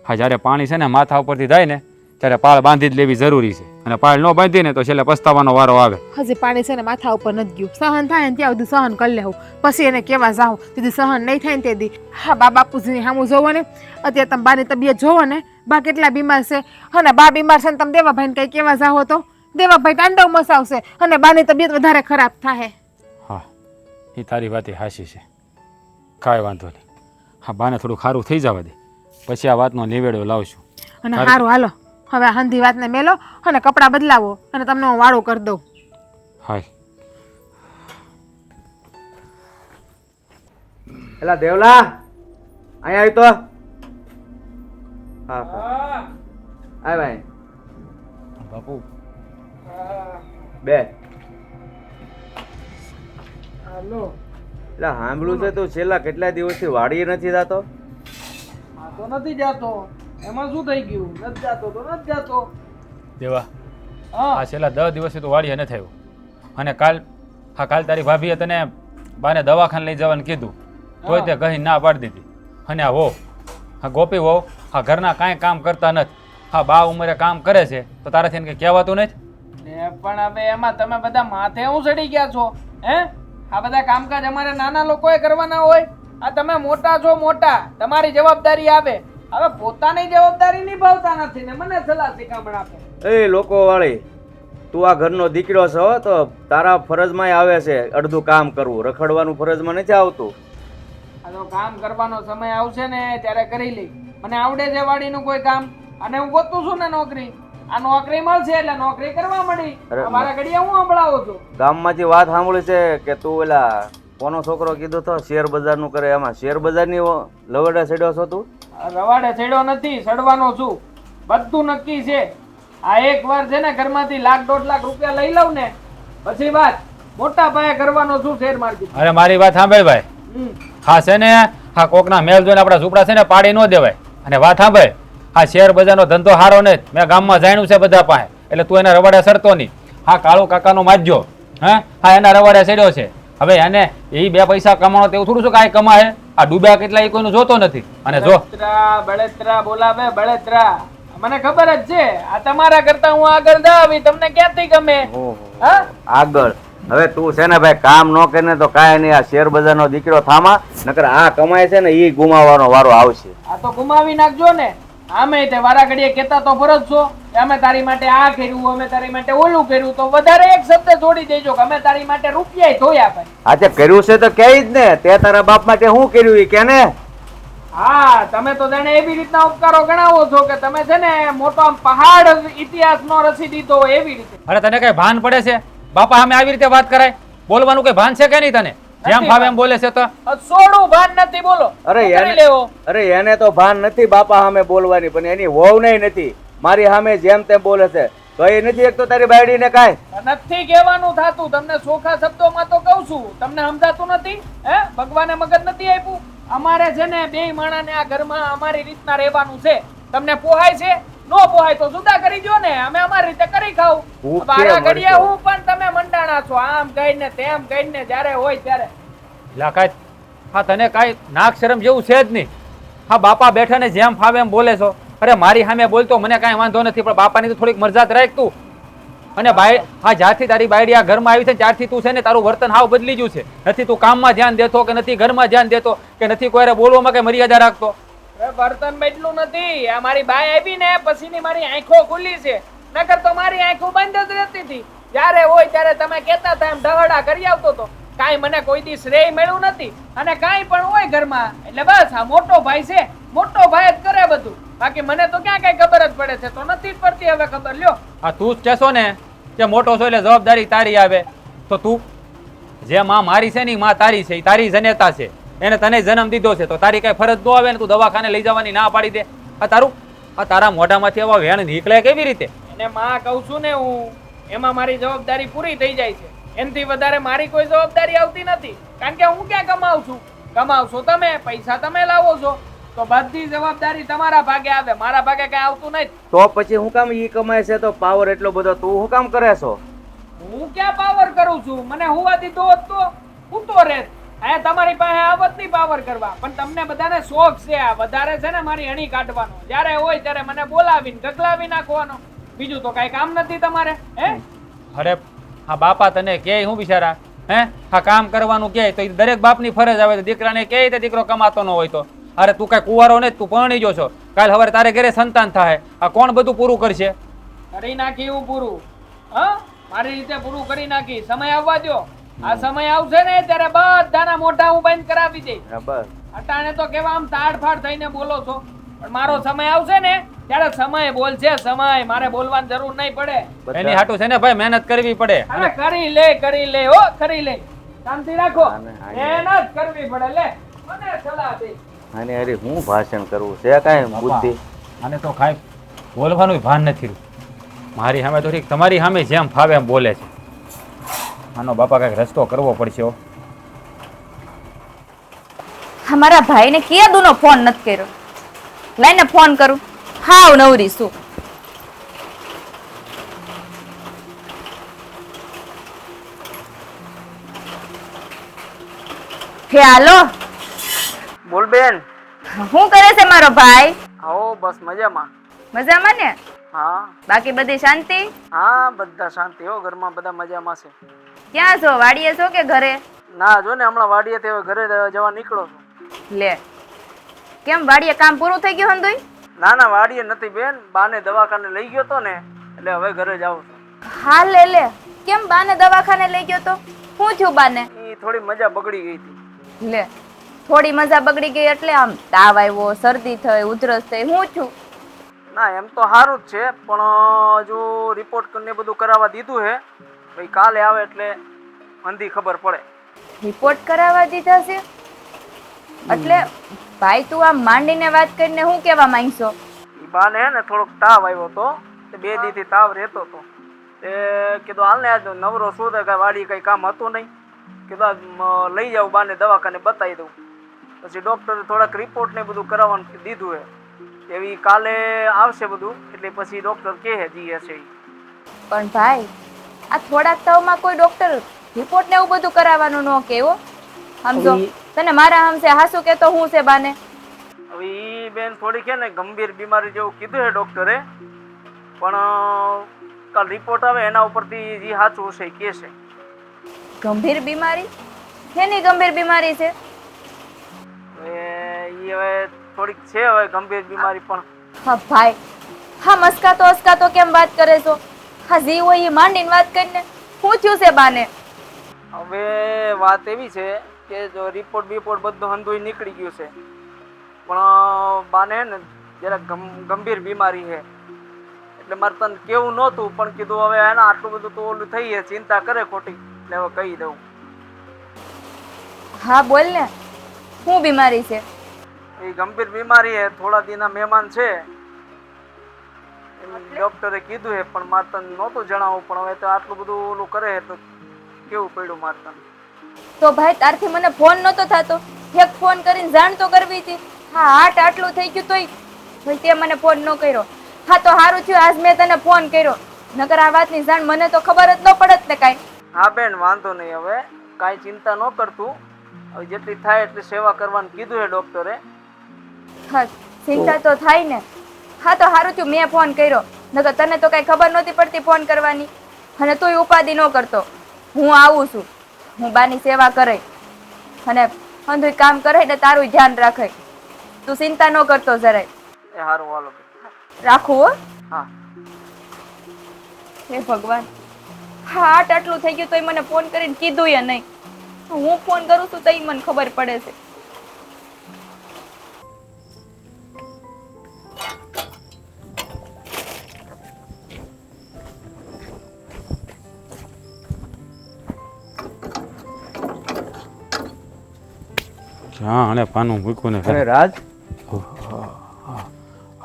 હા જ્યારે પાણી છે ને માથા ઉપરથી થાય ને ત્યારે પાળ બાંધી જ લેવી જરૂરી છે. અને પાળ ન બાંધી ને તો છેલ્લે પસ્તાવાનો વારો આવે. હજી પાણી છે ને માથા ઉપર નથી ગયું. સહન થાય ને ત્યાં સુધી સહન કરી લેવું, પછી એને કેવા જાઉં તેથી સહન નહીં થાય ને તેથી. હા બાપુજીની સામું જોવો ને, અત્યારે તમે બાની તબિયત જોવો ને, બા કેટલા બીમાર છે. અને બા બીમાર છે ને તમે દેવાભાઈને કંઈ કેવા જાઓ તો દેવાભાઈ તાંડવ મસાવશે અને બાની તબિયત વધારે ખરાબ થાય. હા એ તારી વાત હાચી છે, કાંઈ વાંધો નહીં. હા બાને થોડું ખારું થઈ જવા દે, પછી આ વાતનો નિવેડો લાવશું. અને સારું હાલો હવે આ હંધી વાતને મેલો અને કપડાં બદલાવો અને તમને હું વાળું કરી દઉં. હાય એલા દેવલા અહીંયા આવી તો. હા હા આય ભાઈ બાપુ બે. હાલો એટલે સાંભળ્યું છે તું છેલ્લા કેટલા દિવસથી વાડીએ નથી જતો? આ તો નથી જાતો. એમાં શું થઈ ગયું? નથી જાતો તો નથી જાતો. દેવા હા આ છેલ્લા 10 દિવસથી તો વાડીએ નથી આવ્યો. અને કાલ તારી ભાભીએ તને બાને દવાખાને લઈ જવાનું કીધું તોય તે કહી ના પાડી દીધી. અને આ ગોપી વહુ આ ઘરના કાંઈ કામ કરતા નથી. હા બા ઉંમરે કામ કરે છે તો તારાથી એને કંઈ કહેવાતું નથી? પણ હવે એમાં તમે બધા માથે હું ચડી ગયા છો હે? આ બધા કામકાજ અમારે નાના લોકોએ કરવાના હોય? આ તમે મોટા છો, મોટા, તમારી જવાબદારી આવે. હવે પોતાની જવાબદારી નિભાવતા નથી ને મને સલાહ શિખામણ આપે. એ લોકો વાળી, તું આ ઘરનો દીકરો છો તો તારા ફરજમાં આવે છે અડધું કામ કરવું, રખડવાનું ફરજમાં નથી આવતું. આ તો કામ કરવાનો સમય આવશે ને ત્યારે કરી લઈ. મને આવડે છે વાડીનું કોઈ કામ, અને હું ગોતું છું ને નોકરી. આ નોકરી મળશે એટલે નોકરી કરવા મળી. મારા ઘડિયા હું સંભળાવું છું. ગામમાંથી વાત સાંભળી છે કે તું ઓલા કોનો છોકરો કીધું તો શેર બજારનું કરે, એમાં શેર બજારની લવડે ચડ્યો છો તું? રવાડે ચડ્યો નથી, ચડવાનો છું. બધું નક્કી છે. આ એક વાર છે ને ઘરમાંથી 1,00,000-1.5 લાખ રૂપિયા લઈ લઉં ને પછી વાત મોટા પાયે કરવાનો છું શેર માર્કેટ. અરે મારી વાત સાંભળ ભાઈ. હા છે ને, હા કોકના મેલ જોઈને આપણા ઝૂંપડા છે ને પાડી ન દેવાય. અને વાત સાંભળ, આ શેર બજારનો ધંધો સારો ને મેં ગામમાં જાણ્યું છે બધા પાસે, એટલે તું એના રવાડે સરતો નહીં. હા કાળુ કાકાનો માજ્યો, હા એના રવાડે ચડ્યો છે. હવે એને એ 2 પૈસા કમાણો તેવું થોડું શું કાંઈ કમાય? આ ડૂબ્યા કેટલા એ કોઈનું જોતો નથી. અને જો બળેતરા બોલાવે, બળેતરા. મને ખબર જ છે આ તમારા કરતા હું આગળ દાવી. તમને ક્યાંથી ગમે? હા આગળ હવે તું છે ને ભાઈ કામ ન કરે તો કાંઈ નહીં. આ શેર બજારનો દીકરો થામા, નકર આ કમાય છે ને એ ગુમાવવાનો વારો આવશે. આ તો ગુમાવી નાખજો ને. આમે તે વારા ઘડીએ કહેતા તો ફરજ છો કે અમે તારી માટે આ કર્યું, અમે તારી માટે ઓલું કર્યું, તો વધારે એક શબ્દ જોડી દેજો કે અમે તારી માટે રૂપિયા ધોયા ભાઈ. આજે કર્યું છે તો કહે જ ને, તે તારા બાપ માટે શું કર્યું એ કે ને. હા તમે તો જાણે એવી રીતના ઉપકારો ગણાવો છો કે તમે છે ને મોટો આમ પહાડ ઇતિહાસનો રચી દીધો હોય એવી રીતે. અરે તને કઈ ભાન પડે છે? બાપા સામે આવી રીતે વાત કરાય? બોલવાનું કઈ ભાન છે કે નહીં તને? જેમ ભાવે એમ બોલે છે તો સોડું ભાન નથી. બોલો. અરે એને તો ભાન નથી બાપા સામે બોલવાની, પણ એની વહુ નહીં નથી. મારી સામે જેમ તેમ બોલે છે તો એ નથી એક તો તારી બાયડીને કાંઈ નથી કહેવાનું થાતું. તમને ચોખા શબ્દોમાં તો કહું છું, તમને સમજાતું નથી? હે ભગવાને મગજ નથી આપ્યું? અમારે છે ને 2 માણાને આ ઘરમાં અમારી રીતના રહેવાનું છે. તમને પોહાય છે? નો પોહાય તો જુદા કરી દો ને, અમે અમારી રીતે કરી ખાવ. બારા ઘડિયા હું પણ તમે મંડાણા છો આમ કહીને તેમ કહીને જ્યારે હોય ત્યારે. લાકાત હા તને કાંઈ નાક શરમ જેવું છે જ નહીં. હા બાપા બેઠા ને જેમ ફાવે એમ બોલે છો. અરે મારી સામે બોલતો મને કાંઈ વાંધો નથી, પણ બાપાની તો થોડીક મરજાત રાખ તું. અને બાય હા જ્યારથી તારી બાયડી આ ઘરમાં આવી છે ત્યારથી તું છે ને તારું વર્તન હાવ બદલી ગયું છે. નથી તું કામમાં ધ્યાન દેતો કે નથી ઘરમાં ધ્યાન દેતો કે નથી કોઈને બોલવામાં કે મર્યાદા રાખતો. વર્તન બદલું નથી. આ મારી બાય આવી ને પછીની મારી આંખો ખુલ્લી છે, નકર તો મારી આંખો બંધ જ રહેતી હતી. જ્યારે હોય ત્યારે તમે કહેતા હતા એમ ઢહડા કરી આવતો હતો. કાંઈ મને કોઈ દી શ્રેય મળ્યું નથી. અને કાંઈ પણ હોય ઘરમાં એટલે બસ આ મોટો ભાઈ છે, મોટો ભાઈ જ કરે બધું. બાકી મને તો ક્યાં કઈ ખબર જ પડે છે? તો નથી જ પડતી હવે ખબર. લ્યો હા તું જ કહેશો ને કે મોટો છો એટલે જવાબદારી તારી આવે, તો તું જે માં મારી છે ને માં તારી છે, તારી જનેતા છે, એને તને જન્મ દીધો છે, તો તારી કઈ ફરજ ન આવે ને તું દવાખાને લઈ જવાની ના પાડી દે? આ તારું આ તારા મોઢામાંથી આવા વેણ નીકળે કેવી રીતે? એને માં કહું છું ને હું, એમાં મારી જવાબદારી પૂરી થઈ જાય છે. એનાથી વધારે મારી કોઈ જવાબદારી આવતી નથી. કારણ કે હું ક્યાં કમાઉં છું? કમાવશો તમે, પૈસા તમે લાવો છો, તો બધી જવાબદારી તમારા ભાગે આવે, મારા ભાગે કઈ આવતું નથી. તો પછી હું કામ ઈ કમાય છે તો પાવર એટલો બધો તું શું કામ કરે છો? હું ક્યાં પાવર કરું છું? મને હુવા દીધો હોત તો હું તો રહેત. અહીંયા તમારી પાસે આવત નહીં પાવર કરવા, પણ તમને બધાને શોખ છે આ વધારે છે ને મારી હણી કાઢવાનો. જ્યારે હોય ત્યારે મને બોલાવીને ગગલાવી નાખવાનો. બીજું તો કઈ કામ નથી તમારે. હે અરે હા બાપા તને કે હું બિચારા હા કામ કરવાનું કે તો દરેક બાપની ફરજ આવે. દીકરાને કે દીકરો કમાતો ન હોય તો અરે તું કઈ કુંવારો ને તું પરણી ગયો છો, કાલ સવારે તારે ઘરે સંતાન થાય, આ કોણ બધું પૂરું કરશે? કરી નાખી હું પૂરું. હા મારી રીતે પૂરું કરી નાખી. સમય આવવા દો. આ સમય આવશે ને ત્યારે બધાના મોઢા હું બંધ કરાવી દઈશ. અટાણે તો કેવા આમ તાડફાડ થઈને બોલો છો, પણ મારો સમય આવશે ને ત્યારે સમય બોલશે. સમય મારે બોલવાની જરૂર નહીં પડે. એની હાટું છે ને ભાઈ મહેનત કરવી પડે. અરે કરી લે હો, કરી લે. શાંતિ રાખો. મહેનત કરવી પડે. લે મને સલાહ દે. અને અરે હું ભાષણ કરવું છે કાંઈ બુદ્ધિ? આને તો કાંઈ બોલવાનું ભાન નથી. મારી સામે તો ઠીક, તમારી સામે જેમ ફાવે એમ બોલે છે. આનો બાપા કાંઈક રસ્તો કરવો પડશે. અમારા ભાઈને ક્યાં દુનો ફોન નથી કર્યો. લઈને ફોન કરું. હાવ નવરી શું. હે હાલો. બોલ બેન. શું કરે છે મારો ભાઈ? આવો બસ મજામાં. મજામાં ને? હા બાકી બધી શાંતિ? હા બધા શાંતિ હો, ઘરમાં બધા મજામાં છે. ક્યાં છો? વાડીએ છો કે ઘરે? ના જો ને હમણાં વાડીએ તે ઘરે જવા નીકળો છું. લે, કેમ વાડીએ કામ પૂરું થઈ ગયું હંધુય? ના ના વાડીએ નથી બેન, બાને દવાખાને લઈ ગયો તો ને એટલે હવે ઘરે જાઉં છું. હા લે, કેમ બાને દવાખાને લઈ ગયો તો? શું થયું બાને? એ થોડી મજા બગડી ગઈ હતી. લે, થોડી મજા બગડી ગઈ એટલે આમ તાવ આવ્યો, શરદી થઈ, ઉધરસ થઈ, શું થયું? ના એમ તો સારું જ છે, પણ જો રિપોર્ટ કરીને બધું કરાવવા દીધું હે, ભાઈ કાલે આવે એટલે અંધી ખબર પડે. રિપોર્ટ કરાવવા દીધા છે એટલે ભાઈ તું આમ માંડીને વાત કરીને શું કહેવા માંગશો? એ બાને હે ને થોડોક તાવ આવ્યો તો, તે 2 દીથી તાવ રહેતો હતો. તે કીધું હાલ ને આજ નવરો શું થાય, કાંઈ વાડી કંઈ કામ હતું નહીં, કીધું આજ લઈ જાઉં બાને દવાખાને બતાવી દઉં. પછી ડૉક્ટરે થોડાક રિપોર્ટ ને બધું કરાવવાનું દીધું હે, એવી કાલે આવશે બધું, એટલે પછી ડૉક્ટર કહે જી હશે ઈ. પણ ભાઈ આ થોડાક તાવમાં કોઈ ડોક્ટર રિપોર્ટ ને એવું બધું કરાવવાનું ન કેવો સમજો. તને મારા હમસે હાસુ કે તો હું છે બાને? હવે ઈ બેન થોડીક છે ને ગંભીર બીમારી જેવું કીધું છે ડૉક્ટરે, પણ કાલ રિપોર્ટ આવે એના ઉપરથી જે સાચું હશે એ કહેશે. ગંભીર બીમારી? શેની ગંભીર બીમારી છે? હવે થોડીક છે હવે ગંભીર બીમારી, પણ હા ભાઈ, હા મસ્કાતો કેમ વાત કરે છો? હા જી હોય એ માંડીને વાત કરીને શું થયું છે બાને? હવે વાત એવી છે કે જો રિપોર્ટ બધું હંધુય નીકળી ગયું છે, પણ બાને હે ને જરાક ગંભીર બીમારી છે, એટલે મારે તને કેવું નહોતું, પણ કીધું હવે એના આટલું બધું તો ઓલું થઈ છે, ચિંતા કરે ખોટી, એટલે હવે કહી દઉં. હા બોલ ને, શું બીમારી છે? એ ગંભીર બીમારી છે, થોડા દીના મહેમાન છે એમ ડૉક્ટરે કીધું છે, પણ મારે તને નહોતું જણાવવું, પણ હવે તો આટલું બધું ઓલું કરે છે તો કેવું પડ્યું મારે તને. તો ભાઈ તારથી મને ફોન નહોતો થતો, એક ફોન કરીને જાણ તો કરવી હતી. હા આટલું થઈ ગયું તોય તે મને ફોન ન કર્યો. હા તો સારું થયું આજ મેં તને ફોન કર્યો, નકર આ વાતની જાણ મને તો ખબર જ ન પડત ને કાંઈ. હા બેન વાંધો નહીં, હવે કાંઈ ચિંતા ન કરતું, હવે જેટલી થાય એટલી સેવા કરવાનું કીધું છે ડૉક્ટરે. હા ચિંતા તો થાય ને. હા તો સારું થયું મેં ફોન કર્યો, નકર તને તો કાંઈ ખબર નહોતી પડતી ફોન કરવાની, અને તુંય ઉપાધિ ન કરતો. હું આવું છું, હું બાની સેવા કરે અને અંધુય કામ કરે એટલે તારું ધ્યાન રાખે, તું ચિંતા ન કરતો જરાય. એ સારું હાલો બેન. રાખું હો. હા હે ભગવાન, હા આટલું થઈ ગયું તોય મને ફોન કરીને કીધું ય નહીં. હું ફોન કરું છું તોય મને ખબર પડે છે. હા અને પાનું મૂક્યું ને અરે રાજ,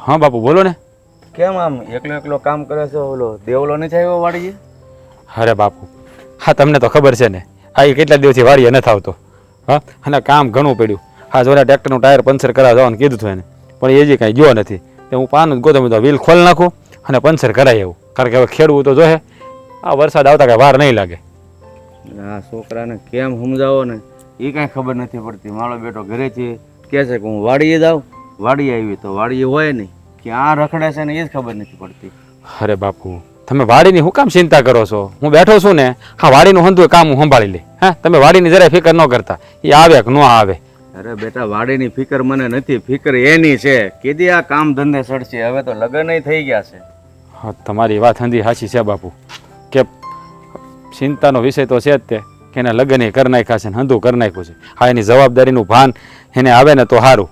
હા બાપુ બોલો ને. કેમ આમ એકલો કામ કરે છે? ઓલો દેવલો નથી આવ્યો વાડીએ? અરે બાપુ, હા તમને તો ખબર છે ને, આ ઈ કેટલા દિવસથી વાડીએ નથી આવતો. હા અને કામ ઘણું પડ્યું. હા જોડે ટ્રેક્ટરનું ટાયર પંચર કરાવવા જવાનું કીધું હતું એને, પણ એ જે કાંઈ ગયો નથી. તો હું પાનું જ ગોતમ તો વ્હીલ ખોલ નાખું અને પંચર કરાવી આવું, કારણ કે હવે ખેડવું તો જોહે. આ વરસાદ આવતા કાંઈ વાર નહીં લાગે. આ છોકરાને કેમ સમજાવો ને એ કાંઈ ખબર નથી પડતી. મારો બેટો ઘરેથી કહે છે કે હું વાડીએ જાઉં, વાડીએ આવી તો વાડીએ હોય નહીં, ક્યાં રખડે છે ને એ જ ખબર નથી પડતી. અરે બાપુ, તમે વાડીની શું કામ ચિંતા કરો છો? હું બેઠો છું ને, હા વાડીનું હંધુય કામ હું સંભાળી લે. હા તમે વાડીની જરાય ફિકર ન કરતા, એ આવે કે ન આવે. અરે બેટા, વાડીની ફિકર મને નથી, ફિકર એની છે. કીધી આ કામ ધંધે સડશે, હવે તો લગ્ન થઈ ગયા છે. હા તમારી વાત હંધી સાચી છે બાપુ, કે ચિંતાનો વિષય તો છે જ તે કે એને લગ્ન કરી નાખ્યા છે ને હંધું કરી નાખ્યું છે. હા એની જવાબદારીનું ભાન એને આવે ને તો સારું,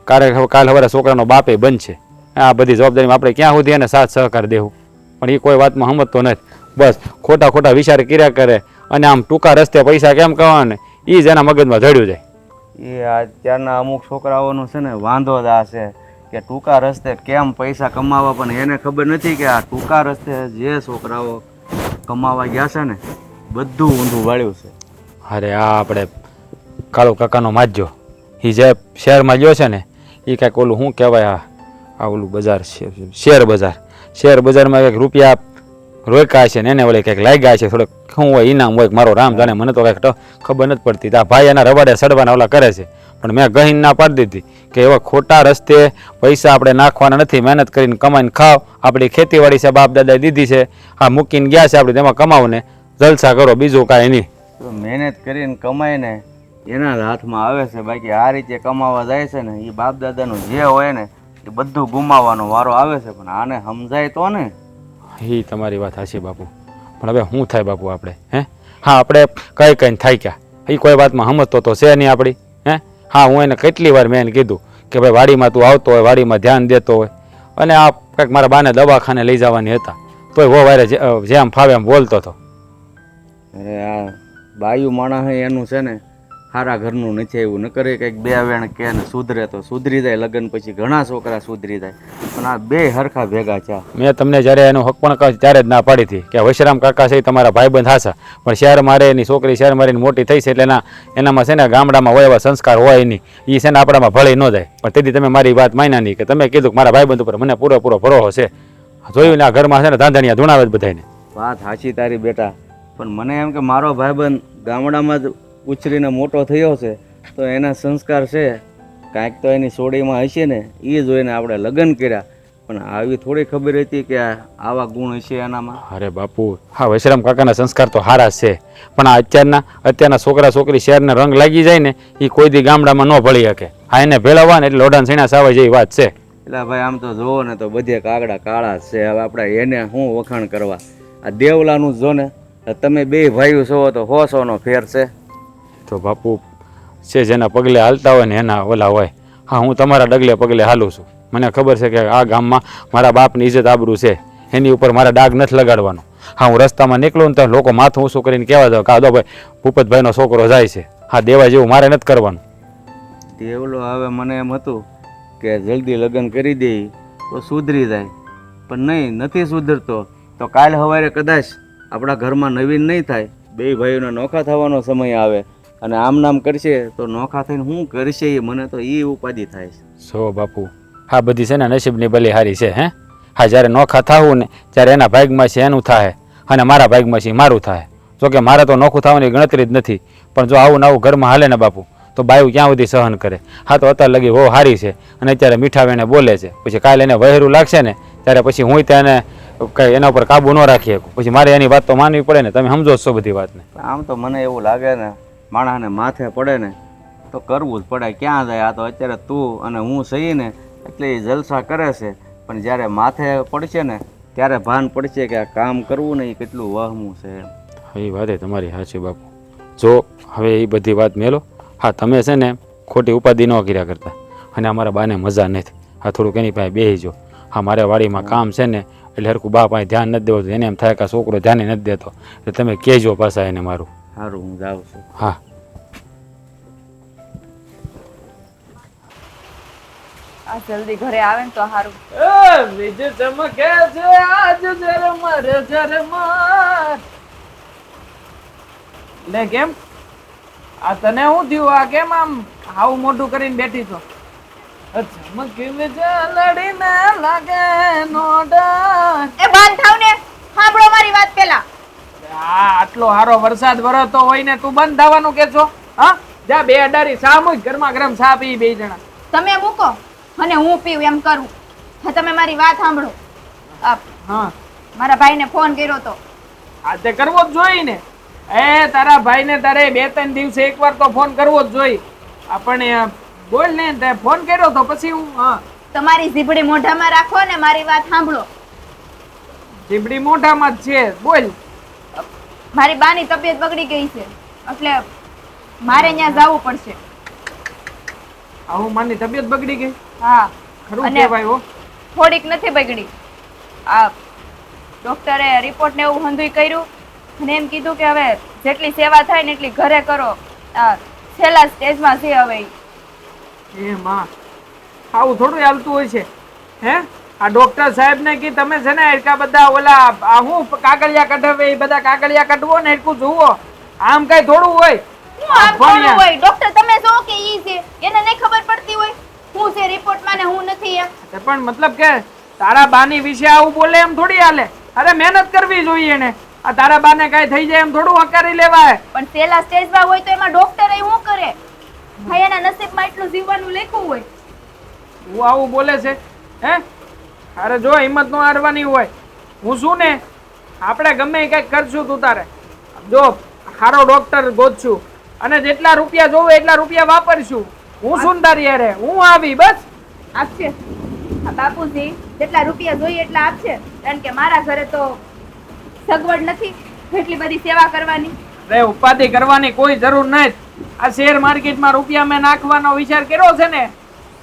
કાલે સવારે છોકરાનો બાપે બનશે. આ બધી જવાબદારીમાં આપણે ક્યાં સુધી એને સાથ સહકાર દેવું, પણ એ કોઈ વાતમાં સમજતો નથી. બસ ખોટા વિચાર કર્યા કરે અને આમ ટૂંકા રસ્તે પૈસા કેમ કહેવાય ને એ જ એના મગજમાં જડ્યું જાય. એ અત્યારના અમુક છોકરાઓનું છે ને વાંધો જ આ છે કે ટૂંકા રસ્તે કેમ પૈસા કમાવા, પણ એને ખબર નથી કે આ ટૂંકા રસ્તે જે છોકરાઓ કમાવા ગયા છે ને બધું ઊંધું વાળ્યું છે. અરે આ આપણે કાળુ કાકાનો માજ્યો, એ જે શહેરમાં ગયો છે ને એ કાંઈક ઓલું શું કહેવાય, આ ઓલું બજાર શેર બજારમાં કંઈક રૂપિયા રોક્યા છે ને એને વળી કંઈક લાગ્યા છે, થોડુંક શું હોય ઇનામ હોય મારો રામ જાણે, મને તો કંઈક ખબર નથી પડતી. આ ભાઈ એના રવાડે સડવાના ઓલા કરે છે, પણ મેં ગહીન ના પાડી દીધી કે એવા ખોટા રસ્તે પૈસા આપણે નાખવાના નથી. મહેનત કરીને કમાઈને ખાઓ. આપણી ખેતીવાડી છે, બાપ દાદાએ દીધી છે, હા મૂકીને ગયા છે આપણે, તેમાં કમાવો ને જલસા કરો, બીજું કાંઈ નહીં. તો મહેનત કરીને કમાઈને એના જ હાથમાં આવે છે. બાકી આ રીતે કમાવા જાય છે ને, એ બાપ દાદાનું જે હોય ને એ બધું ગુમાવવાનો વારો આવે છે. પણ આને સમજાય તો ને. એ તમારી વાત હાચી બાપુ, પણ હવે શું થાય બાપુ આપણે? હા આપણે કઈ કઈ થાય ક્યાં? એ કોઈ વાતમાં સમજતો તો છે નહીં આપણી. હા હું એને કેટલી વાર મેં એને કીધું કે ભાઈ વાડીમાં તું આવતો હોય, વાડીમાં ધ્યાન દેતો હોય, અને આ કંઈક મારા બાને દવાખાને લઈ જવાની હતા તોય વો વારે જેમ ફાવે એમ બોલતો હતો. અરે આ બાયુ માણસ એનું છે ને સારા ઘરનું નથી આવ્યું. ન કરે કંઈક બે વેણ કે ને સુધરે તો સુધરી જાય. લગ્ન પછી ઘણા છોકરા સુધરી જાય, પણ આ બે હરખા ભેગા છે. મેં તમને જ્યારે એનું હક પણ કહ્યું ત્યારે જ ના પાડી હતી કે વશરામ કાકા છે એ તમારા ભાઈબંધ હાસા, પણ શહેર મારે એની છોકરી શહેર મારીને મોટી થઈ છે એટલે એનામાં છે ને ગામડામાં હોય એવા સંસ્કાર હોય નહીં. એ છે ને આપણામાં ભળી ન જાય. પણ તેથી તમે મારી વાત માન્યા નહીં કે તમે કીધું કે મારા ભાઈબંધ ઉપર મને પૂરેપૂરો ભરોસો છે. જોયું ને આ ઘરમાં છે ને ધાંધણિયા ધૂણાવે જ બધાને. વાત સાચી તારી બેટા, પણ મને એમ કે મારો ભાઈબંધ ગામડામાં જ ઉછરીને મોટો થયો છે તો એના સંસ્કાર છે કાંઈક તો એની સોડીમાં હશે ને, એ જોઈને આપણે લગ્ન કર્યા. પણ આવી થોડી ખબર હતી કે આવા ગુણ હશે એનામાં. અરે બાપુ, હા વશરામ કાકાના સંસ્કાર તો સારા છે, પણ આ અત્યારના છોકરા છોકરી શહેરને રંગ લાગી જાય ને એ કોઈ દી ગામડામાં ન ભળી શકે. હા એને ભેળવવા ને એટલે લોઢાન સીણા સાવા જેવી વાત છે. એટલે ભાઈ આમ તો જોવો ને તો બધે કાગડા કાળા જ છે. હવે આપણે એને શું વખાણ કરવા? આ દેવલાનું જો ને, તમે બે ભાઈઓ છો તો 100નો ફેર છે. તો બાપુ છે જેના પગલે હાલતા હોય ને એના ઓલા હોય. હા હું તમારા ડગલે પગલે હાલું છું. મને ખબર છે કે આ ગામમાં મારા બાપની ઇજ્જત આબરૂ છે, એની ઉપર મારા ડાઘ નથી લગાડવાનો. હા હું રસ્તામાં નીકળું ને તો લોકો માથું ઊંચું કરીને કહેવા દો કાદો ભાઈ ભૂપતભાઈનો છોકરો જાય છે. હા દેવા જેવું મારે નથી કરવાનું. દેવલો હવે મને એમ હતું કે જલ્દી લગ્ન કરી દે તો સુધરી જાય, પણ નહીં, નથી સુધરતો. તો કાલ સવારે કદાચ આપણા ઘરમાં નવીન નહીં થાય, બે ભાઈઓને નોખા થવાનો સમય આવે અને આમ નામ કરશે તો નોખા થઈને શું કરશે એ મને તો એ ઉપાધિ થાય છે. સો બાપુ હા બધી છે ને નસીબની ભલી હારી છે. હા જ્યારે નોખા થાવું ને ત્યારે એના ભાગમાં છે એનું થાય અને મારા ભાગમાં છે મારું થાય. જોકે મારે તો નોખું થવાની ગણતરી જ નથી, પણ જો આવું નવું ઘરમાં હાલે ને બાપુ તો બાયું ક્યાં સુધી સહન કરે. હા તો અત્યારે લગી બહુ સારી છે અને અત્યારે મીઠા વેણે બોલે છે. પછી કાલે એને વહેરું લાગશે ને ત્યારે પછી હું તેને કંઈ એના ઉપર કાબુ ન રાખી શકું. પછી મારે એની વાત તો માનવી પડે ને. તમે સમજો છો બધી વાતને. આમ તો મને એવું લાગે ને માણસને માથે પડે ને તો કરવું જ પડે. ક્યાં જાય? આ તો અત્યારે તું અને હું સહી ને એટલે એ જલસા કરે છે, પણ જ્યારે માથે પડશે ને ત્યારે ભાન પડશે કે આ કામ કરવું ને એ કેટલું વહમું છે. એ વાત એ તમારી સાચી બાપુ. જો હવે એ બધી વાત મેલો. હા તમે છે ને ખોટી ઉપાધિ ન કર્યા કરતા, અને અમારા બાને મજા નથી. હા થોડુંક એની પાસે બેસી જો. હા મારે વાડીમાં કામ છે ને એટલે હરખું બા પાસે ધ્યાન નથી દેવું. એને એમ થાય કે છોકરો ધ્યાન નથી દેતો, એટલે તમે કહેજો પાછા એને મારું. સારું હું જાઉં છું. હા આ જલ્દી ઘરે આવે ને તો સારું. બીજું ચમકે છે આજ ઝરમર ઝરમર. લે કેમ આ તને શું થયું? આ કેમ આમ આવું મોઢું કરીને બેઠી છો? ચમકી લડીને લાગે નો ડર. એ બંધ થાવ ને, સાંભળો મારી વાત પેલા. આટલો સારો વરસાદ વરસતો હોય ને તું બંધ થવાનું કે છો? હા જા બે અડારી સા મૂક, ગરમા ગરમ સા પી બે જણા. તમે મૂકો અને હું પીવું એમ કરું. હા તમે મારી વાત સાંભળો. હા મારા ભાઈને ફોન કર્યો તો. આ તે કરવો જ જોઈએ ને. તારા ભાઈને તારે 2-3 દિવસે એકવાર તો ફોન કરવો જ જોઈએ. આપણે બોલ ને તે ફોન કર્યો તો પછી હું. હા તમારી જીભડી મોઢામાં રાખો ને મારી વાત સાંભળો. જીબડી મોઢામાં જ છે, બોલ. મારી બાની તબિયત બગડી ગઈ છે એટલે મારે ત્યાં જવું પડશે. આવું માની તબિયત બગડી ગઈ? હા ખરું અને કહેવાય હો. થોડીક નથી બગડી. આ ડોક્ટરે રિપોર્ટ ને એવું હંધુય કર્યું અને એમ કીધું કે હવે જેટલી સેવા થાય ને એટલી ઘરે કરો. આ છેલ્લા સ્ટેજમાં છે હવે. એ માં આવું થોડું હાલતું હોય છે? હે આ ડોક્ટર સાહેબ ને કે તમે છે ને એટલા બધા ઓલા આ હું કાગળિયા કઢાવે એ બધા કાગળિયા કઢવો ને એટલું જુઓ. આમ કઈ થોડું હોય? હું આમ થોડું હોય? ડોક્ટર તમે જો કે ઈ છે એને નહીં ખબર પડતી હોય હું છે રિપોર્ટમાં ને હું નથી એમ. પણ મતલબ કે તારા બાની વિશે આવું બોલે એમ થોડી હાલે. અરે મહેનત કરવી જોઈએ ને. આ તારા બાને કઈ થઈ જાય એમ થોડું હકારી લેવાય. પણ છેલ્લા સ્ટેજમાં હોય તો એમાં ડોક્ટર શું કરે? ભાઈ એના નસીબમાં એટલું જીવવાનું લખ્યું હોય. તું આવું બોલે છે હે? અરે જો હિંમત નો હારવાની હોય. હું શું ને આપણે ગમે કંઈક કરશું તું તારે. જો સારો ડોક્ટર ગોતશું અને જેટલા રૂપિયા જોવે એટલા રૂપિયા વાપરશું. હું શું તારી યારે હું આવી બસ. આપશે આ બાપુજી જેટલા રૂપિયા જોઈએ એટલા આપશે, કારણ કે મારા ઘરે તો સગવડ નથી એટલી બધી સેવા કરવાની. રે ઉપાધિ કરવાની કોઈ જરૂર નથી. આ શેર માર્કેટમાં રૂપિયા મેં નાખવાનો વિચાર કર્યો છે ને,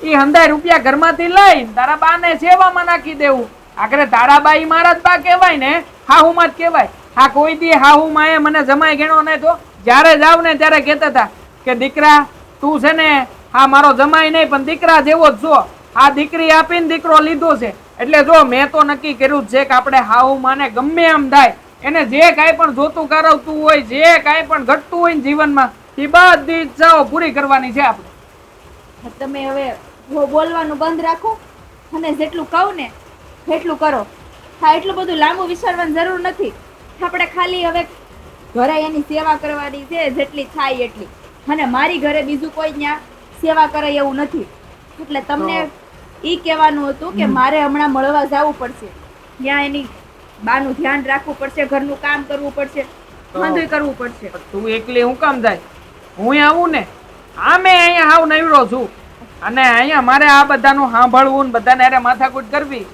એ હંધાય રૂપિયા ઘરમાંથી લઈ તારા બાને સેવામાં નાખી દેવું. આખરે તારા બા ઈ મારા જ બા કહેવાય ને, હાહુમાં જ કહેવાય. હા કોઈ દી હાહુ માએ મને જમાઈ ગણો નહીં તો જ્યારે જાવ ને ત્યારે કહેતા હતા કે દીકરા તું છે ને હા મારો જમાઈ નહીં પણ દીકરા જેવો જ છો. આ દીકરી આપીને દીકરો લીધો છે એટલે જો મેં તો નક્કી કર્યું જ છે કે આપણે હાહુ માને ગમે એમ થાય એને જે કાંઈ પણ જોતું કરાવતું હોય, જે કાંઈ પણ ઘટતું હોય ને જીવનમાં એ બધી ઈચ્છાઓ પૂરી કરવાની છે આપણે. તમે હવે બોલવાનું બંધ રાખો અને જેટલું કહું ને એટલું કરો. હા એટલું બધું લાંબુ વિચારવાની જરૂર નથી. આપણે ખાલી હવે ઘરે એની સેવા કરવાની છે જેટલી થાય એટલી, અને મારી ઘરે બીજું કોઈ ત્યાં સેવા કરે એવું નથી. એટલે તમને ઈ કહેવાનું હતું કે મારે હમણાં મળવા જવું પડશે, ત્યાં એની બાનું ધ્યાન રાખવું પડશે, ઘરનું કામ કરવું પડશે, બધું કરવું પડશે. તું એકલી હું કામ જાય? હું આવું ને આમે અહીંયા હાવ નવરો છું અને અહીંયા મારે આ બધાનું સાંભળવું ને બધાને અરે માથાકૂટ કરવી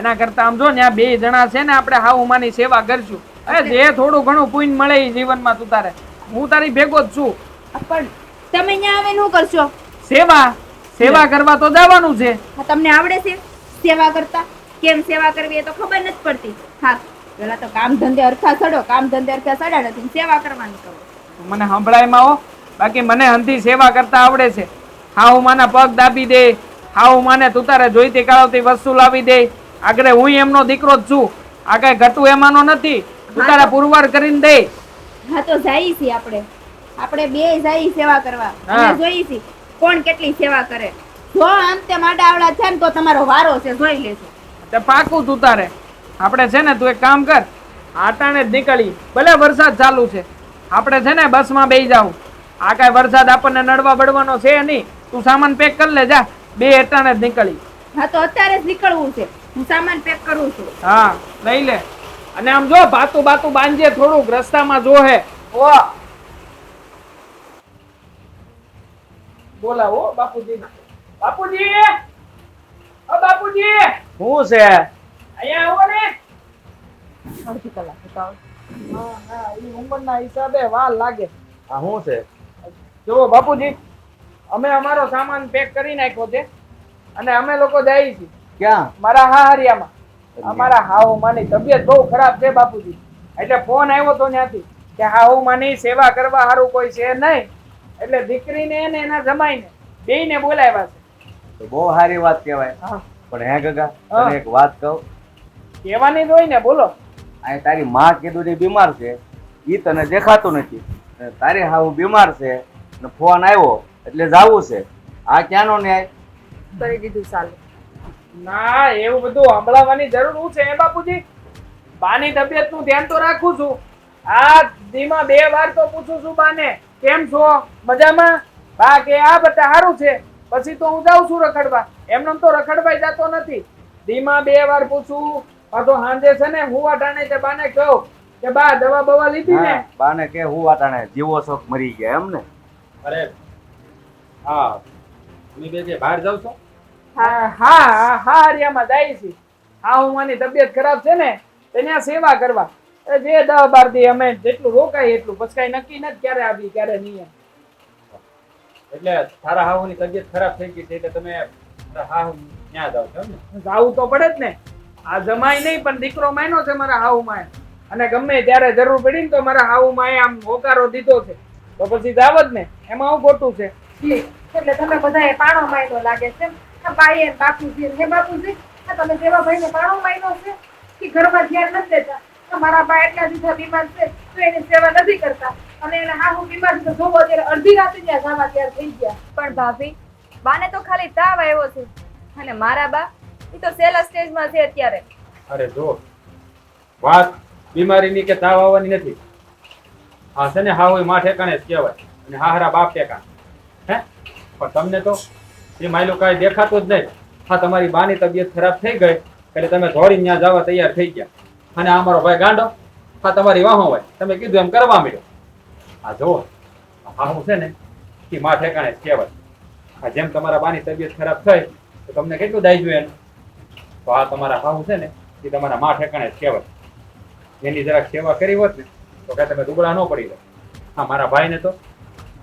એના કરતા આમ જો ને આ બે જણા છે ને આપણે હાવ ઉમાની સેવા કરશું. અરે જે થોડું ઘણું પુણ્ય મળે એ જીવનમાં તું તારે હું તારી ભેગો જ છું. પણ તમે અહીંયા આવીને શું કરશો? સેવા કરવા તો જવાનું છે. હા તમને આવડે છે સેવા કરતા? કેમ સેવા કરવી એ તો ખબર નથી પડતી. હા પેલા તો કામ ધંધે અરખા ચડો, કામ ધંધે અરખા ચડ્યા નથી, સેવા કરવાની કહો. મને સંભળાયમાં હો, બાકી મને હંધી સેવા કરતા આવડે છે. હાઉ માના પગ દાબી દે, હાઉ માને તું તારે જોઈતી કાળવતી વસ્તુ લાવી દે. આગળ હું એમનો દીકરો જ છું, આ કઈ ઘટું એમાંનો નથી. તું તારે પુરવાર કરીને દે. હા તો જઈએ છીએ આપણે બે જઈએ સેવા કરવા અને જોઈએ છીએ કોણ કેટલી સેવા કરે. જો આમ તે માડા આવડા છે ને તો તમારો વારો છે, જોઈ લેજો. તે પાકું તું તારે. આપણે છે ને તું એક કામ કર, આટાણે જ નીકળી, ભલે વરસાદ ચાલુ છે, આપણે છે ને બસમાં બેસી જાવ. આ કાંઈ વરસાદ આપણને નડવા બળવાનો છે નહીં. તું સામાન પેક કરી લે જા, બે અટાણે જ નીકળી. હા તો અત્યારે જ નીકળવું છે, હું સામાન પેક કરું છું. હા લઈ લે. અને આમ જો બાતું બાંધજે થોડુંક, રસ્તામાં જોહે. બોલાવો બાપુજી. બાપુજી, ઓ બાપુજી, શું છે? અહીંયા આવો ને. અડધી કલાક. હા એ ઉંમરના હિસાબે વાર લાગે. આ શું છે? જુઓ બાપુજી, અમે અમારો સામાન પેક કરી નાખ્યો છે અને અમે લોકો જઈએ છીએ ક્યાં? મારા હાહરિયામાં. અમારા હાહુ માની તબિયત બહુ ખરાબ છે બાપુજી, એટલે ફોન આવ્યો તો ત્યાંથી કે હાહુ માની સેવા કરવા સારું કોઈ છે નહીં, એટલે દીકરીને અને એના જમાઈને બેયને બોલાવ્યા છે. તો બહુ સારી વાત કહેવાય. પણ હે ગગા, તને એક વાત કહું. કહેવાની જ હોય ને, બોલો. આ તારી માં કીધું ની બીમાર છે, ઈ તને દેખાતું નથી. તારી હાવ બીમાર છે ને ફોન આવ્યો એટલે જાવું છે. આ ક્યાંનો ન્યાય? કરી દીધું ચાલુ. ના એવું બધું સંભળાવવાની જરૂર છે હે બાપુજી? બાની તબિયતનું ધ્યાન તો રાખું છું. આ દીમાં 2 વાર તો પૂછું છું બાને, કેમ છો, મજામાં? બા કે આ બધા સારું છે, પછી તો હું જાઉં છું રખડવા. એમને તો રખડવાય જતો નથી. દીમાં 2 વાર પૂછું, પાછો હાંજે છે ને હું વાટાણે તે બાને કહું કે બા દવા બવા લીધી ને? બાને કે હું વાટાણે જીવો શોખ મરી ગયા એમ ને? અરે હા, તમે બે જે બહાર જાવ છો? હા હરિયામાં જાય છે. હા હું માની તબિયત ખરાબ છે ને ત્યાં સેવા કરવા. જે 10-12 દી અમે જેટલું રોકાય એટલું, પછી કઈ નક્કી નથી ક્યારે આવી ક્યારે નહીં. એટલે તારા હાહુની તબિયત ખરાબ થઈ ગઈ છે એટલે તમે તારા હાહુ ત્યાં જાવ છો ને? જાવું તો પડે જ ને. આ જમાઈ નહીં પણ દીકરો માયનો છે મારા હાહુ માએ, અને ગમે ત્યારે જરૂર પડી ને તો મારા હાહુ માએ આમ હોકારો દીધો છે, તો પછી જાવ જ ને. એમાં હું ખોટું છે? એટલે તમે બધા પાણો માયનો લાગે છે. ભાઈ એમ બાપુજી, હે બાપુજી, તમે જેવા ભાઈને પાણો માયનો છે કે ઘરમાં ધ્યાન નથી દેતા. મારા બા એટલા દીધા બીમાર છે તો એની સેવા નથી કરતા, અને એને હાહુ બીમાર છે તો જોવો અત્યારે અડધી રાતે ત્યાં જવા તૈયાર થઈ ગયા. પણ ભાભી, બાને તો ખાલી તાવ આવ્યો છે અને મારા બા એ તો છેલ્લા સ્ટેજમાં છે અત્યારે. અરે જો વાત બીમારીની કે તાવ આવવાની નથી. હા છે ને હાહુ માં ઠેકાણે જ કહેવાય અને હાહરા બાપ ઠેકાણે. હે પણ તમને તો એ માયલું કાંઈ દેખાતું જ નહીં. હા તમારી બાની તબિયત ખરાબ થઈ ગઈ એટલે તમે દોડીને ત્યાં જવા તૈયાર થઈ ગયા અને આ મારો ભાઈ ગાંડો હા તમારી વાહો હોય તમે કીધું એમ કરવા માંડ્યો. આ જુઓ હા હું છે ને એ માં ઠેકાણે જ કહેવાય. હા જેમ તમારા બાની તબિયત ખરાબ થઈ તો તમને કેટલું દાયજું એનું તો આ તમારા હાહુ છે ને એ તમારા માં ઠેકાણે જ કહેવાય. એની જરાક સેવા કરી હોત ને તો કાંઈ તમે દુબળા ન પડી જાવ. હા મારા ભાઈને તો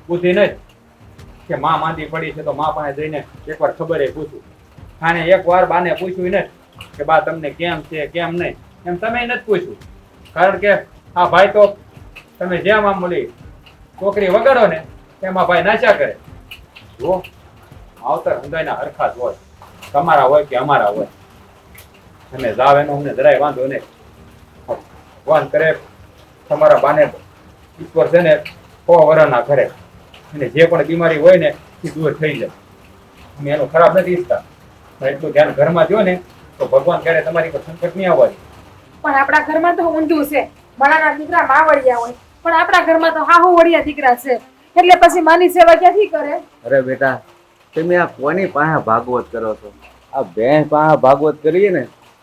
બુદ્ધિ નહીં કે માં માંદી પડી છે તો માં પાસે જઈને એકવાર ખબર પૂછું. આને એકવાર બાને પૂછ્યું ને કે બા તમને કેમ છે કેમ નહીં એમ તમે નથી પૂછ્યું. કારણ કે આ ભાઈ તો તમે જેમ આમ મળી છોકરી વગાડો ને એમાં ભાઈ નાચા કરે. જુઓ આવતર હૃદયના હરખા જ હોય તમારા હોય કે અમારા હોય. તમે જાવ એનો અમને જરાય વાંધો નહીં. ભગવાન કરે તમારા બાને ઈશ્વર છે ને 100 વર્ષના કરે અને જે પણ બીમારી હોય ને એ દૂર થઈ જાય. અમે એનું ખરાબ નથી ઈચ્છતા પણ એટલું ધ્યાન ઘરમાં થયો ને તો ભગવાન ક્યારે તમારી પર સંકટ નહીં આવવા દે. પણ આપણા ઘરમાં તો ઊંધું છે. મારાના દીકરા માવડિયા હોય પણ આપણા ઘરમાં તો હાહુ વડિયા દીકરા છે એટલે પછી માની સેવા ક્યાંથી કરે? અરે બેટા તમે આ કોની પાસે ભાગવત કરો છો? આ બેન પાસે ભાગવત કરીએ ને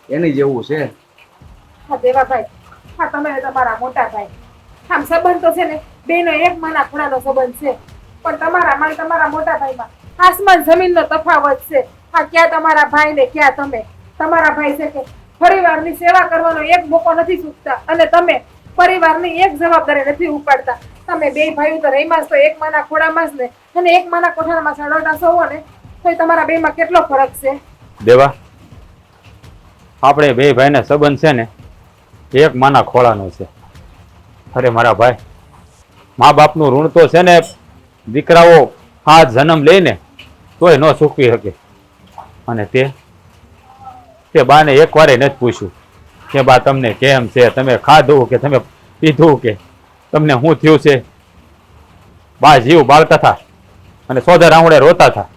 એની જેવું છે. હા દેવાભાઈ, હા તમે તમારા મોટા ભાઈ, આમ સંબંધ તો છે ને બેનો એક માના ખૂણાનો સંબંધ છે પણ તમારામાં તમારા મોટા ભાઈમાં આસમાન જમીનનો તફાવત છે. હા ક્યાં તમારા ભાઈ ને ક્યાં તમે. તમારા ભાઈ છે કે પરિવારની સેવા કરવાનો એક મોકો નથી ચૂકતા અને તમે પરિવારની એક જવાબદારી નથી ઉપાડતા. તમે બે ભાઈઓ તો રહીમાં તો એક માના ખોડામાં જ ને અને એક માના કોઠામાં સડોટા સોવો ને તો તમારા બેમાં કેટલો ફરક છે? દેવા આપણે બે ભાઈના સંબંધ છે ને એક માના ખોળાનો છે. અરે મારા ભાઈ મા બાપનું ઋણ તો છે ને દીકરાઓ આ જન્મ લઈને તોય ન ચૂકવી શકે. અને તે બાને એક વારે નથી પૂછ્યું કે બા તમને કેમ છે, તમે ખાધું કે તમે પીધું કે તમને શું થયું છે. બા જીવ બાળતા હતા અને સોદર આંગળે રોતા હતા.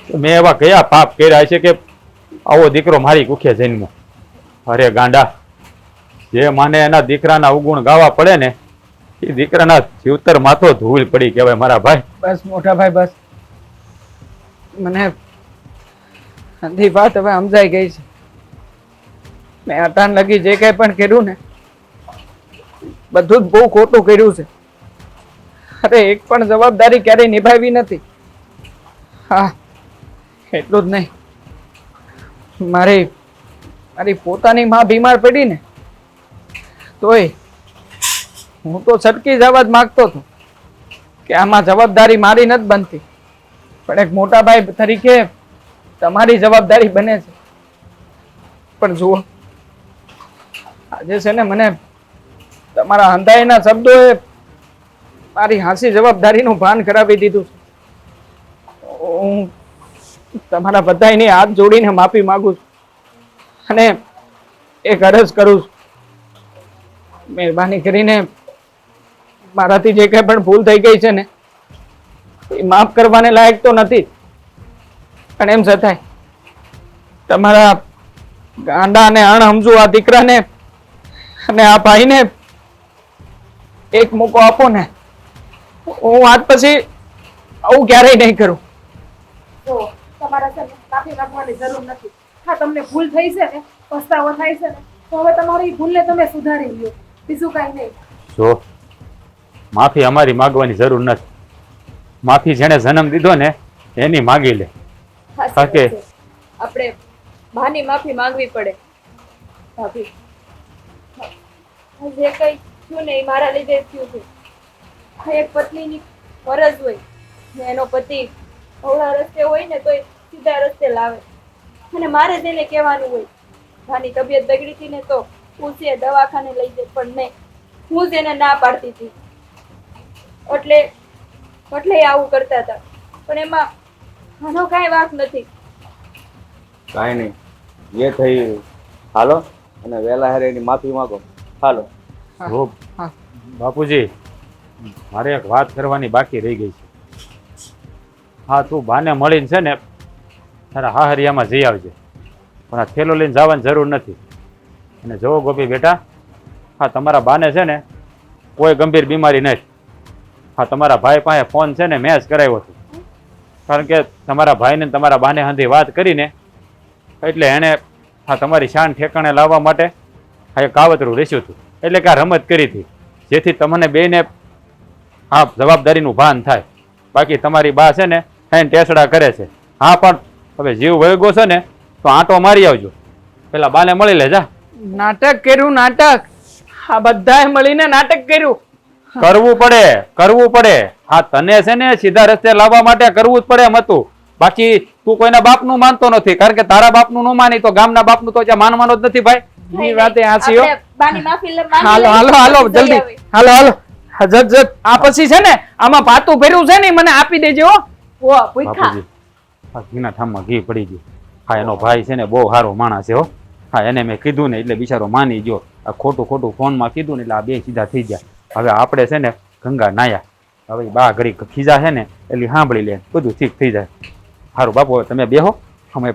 મેં એવા કયા પાપ કર્યા છે કે આવો દીકરો મારી કુખે જન્મો. અરે ગાંડા, જે માને એના દીકરાના અવગુણ ગાવા પડે ને એ દીકરાના જીવતર માથો ધૂળ પડી કહેવાય મારા ભાઈ. બસ મોટા ભાઈ બસ, મને બધી વાત હવે સમજાઈ ગઈ છે. મેં અટાણ લગી જે કંઈ પણ કર્યું ને બધું જ બહુ ખોટું કર્યું છે. અરે એક પણ જવાબદારી ક્યારેય નિભાવી નથી. હા એટલું જ નહીં, મારી પોતાની માં બીમાર પડી ને તોય હું તો સરકી જવા જ માગતો હતો કે આમાં જવાબદારી મારી નથી બનતી પણ એક મોટા ભાઈ તરીકે તમારી જવાબદારી બને છે. પણ જુઓ આજે છે ને મને તમારા હંધાઈના શબ્દોએ મારી હાંસી જવાબદારીનું ભાન કરાવી દીધું છે. હું તમારા બધાયની હાથ જોડીને માફી માંગુ છું અને એક અરજ કરું છું, મહેરબાની કરીને મારાથી જે કંઈ પણ ભૂલ થઈ ગઈ છે ને એ માફ કરવાને લાયક તો નથી પણ એમ છતાંય તમારા ગાંડા અને અણહમજુ આ દીકરાને અને આ ભાઈને એક મોકો આપો ને. હું આજ પછી આવું ક્યારેય નહીં કરું. જો તમારા છે ને માફી માંગવાની જરૂર નથી. હા તમને ભૂલ થઈ છે ને, પસ્તાવો થાય છે ને તો હવે તમારી ભૂલને તમે સુધારી લ્યો, બીજું કાંઈ નહીં. જો માફી અમારી માગવાની જરૂર નથી. માફી જેને જન્મ દીધો ને એની માગી લે. સાચી વાત છે. આપણે માની માફી માંગવી પડે. ભાભી જે કઈ થયું ને એ મારા લીધે થયું છે. એક પત્નીની ફરજ હોય ને એનો પતિ અવળા રસ્તે હોય ને તો સીધા રસ્તે લાવે અને મારે તેને કહેવાનું હોય ભાની તબિયત બગડી હતી ને તો હું છે દવાખાને લઈ જાય પણ નહીં, હું જ એને ના પાડતી હતી એટલે આવું કરતા હતા પણ એમાં આનો કાંઈ વાંક નથી. કાંઈ નહીં, જે થઈ હાલો અને વહેલા હારે એની માફી માંગો. હાલો. જો બાપુજી મારે એક વાત કરવાની બાકી રહી ગઈ છે. હા તું બાને મળીને છે ને તારા હાહરિયામાં જઈ આવજે પણ આ થેલો લઈને જવાની જરૂર નથી. અને જુઓ ગોપી બેટા, હા તમારા બાને છે ને કોઈ ગંભીર બીમારી નથી. હા તમારા ભાઈ પાસે ફોન છે ને મેં જ કરાવ્યો હતો કારણ કે તમારા ભાઈને ને તમારા બાને હાંધી વાત કરીને એટલે એણે આ તમારી શાન ઠેકાણે લાવવા માટે આ એક કાવતરું રેસ્યું હતું, એટલે કે આ રમત કરી હતી, જેથી તમને બેને આ જવાબદારીનું ભાન થાય. બાકી તમારી બા છે ને એને ટેસડા કરે છે. હા પણ હવે જીવ વળગો છે ને તો આંટો મારી આવજો, પેલા બાને મળી લે જા. નાટક કર્યું નાટક. આ બધાએ મળીને નાટક કર્યું. કરવું પડે. હા તને છે ને સીધા રસ્તે લાવવા માટે કરવું જ પડે એમ હતું. બાકી તું કોઈના બાપનું માનતો નથી, કારણ કે તારા બાપનું ન માની તો ગામના બાપનું તો ત્યાં માનવાનો જ નથી ભાઈ. ની વાતે હાચી હો. આપણે બાની માફી હાલો હાલો હાલો જલ્દી હાલો હાલો. હા, જટ જટ. આ પછી છે ને આમાં પાતું ભર્યું છે ને ઈ મને આપી દેજો હો. ઓ ભૂખા બાપુજી આ ઘીના ઠામમાં ઘી પડી ગયું. હા એનો ભાઈ છે ને બહુ સારો માણસ છે હો. હા એને મેં કીધું ને એટલે બિચારો માની ગયો. આ ખોટું ફોનમાં કીધું ને એટલે આ બે સીધા થઈ ગયા. હવે આપણે છે ને ગંગા નાયા, હવે બા ઘડી ખીજા છે ને એટલે સાંભળી લે, બધું ઠીક થઈ જાય. સારું બાપુ હવે તમે બેહો, અમે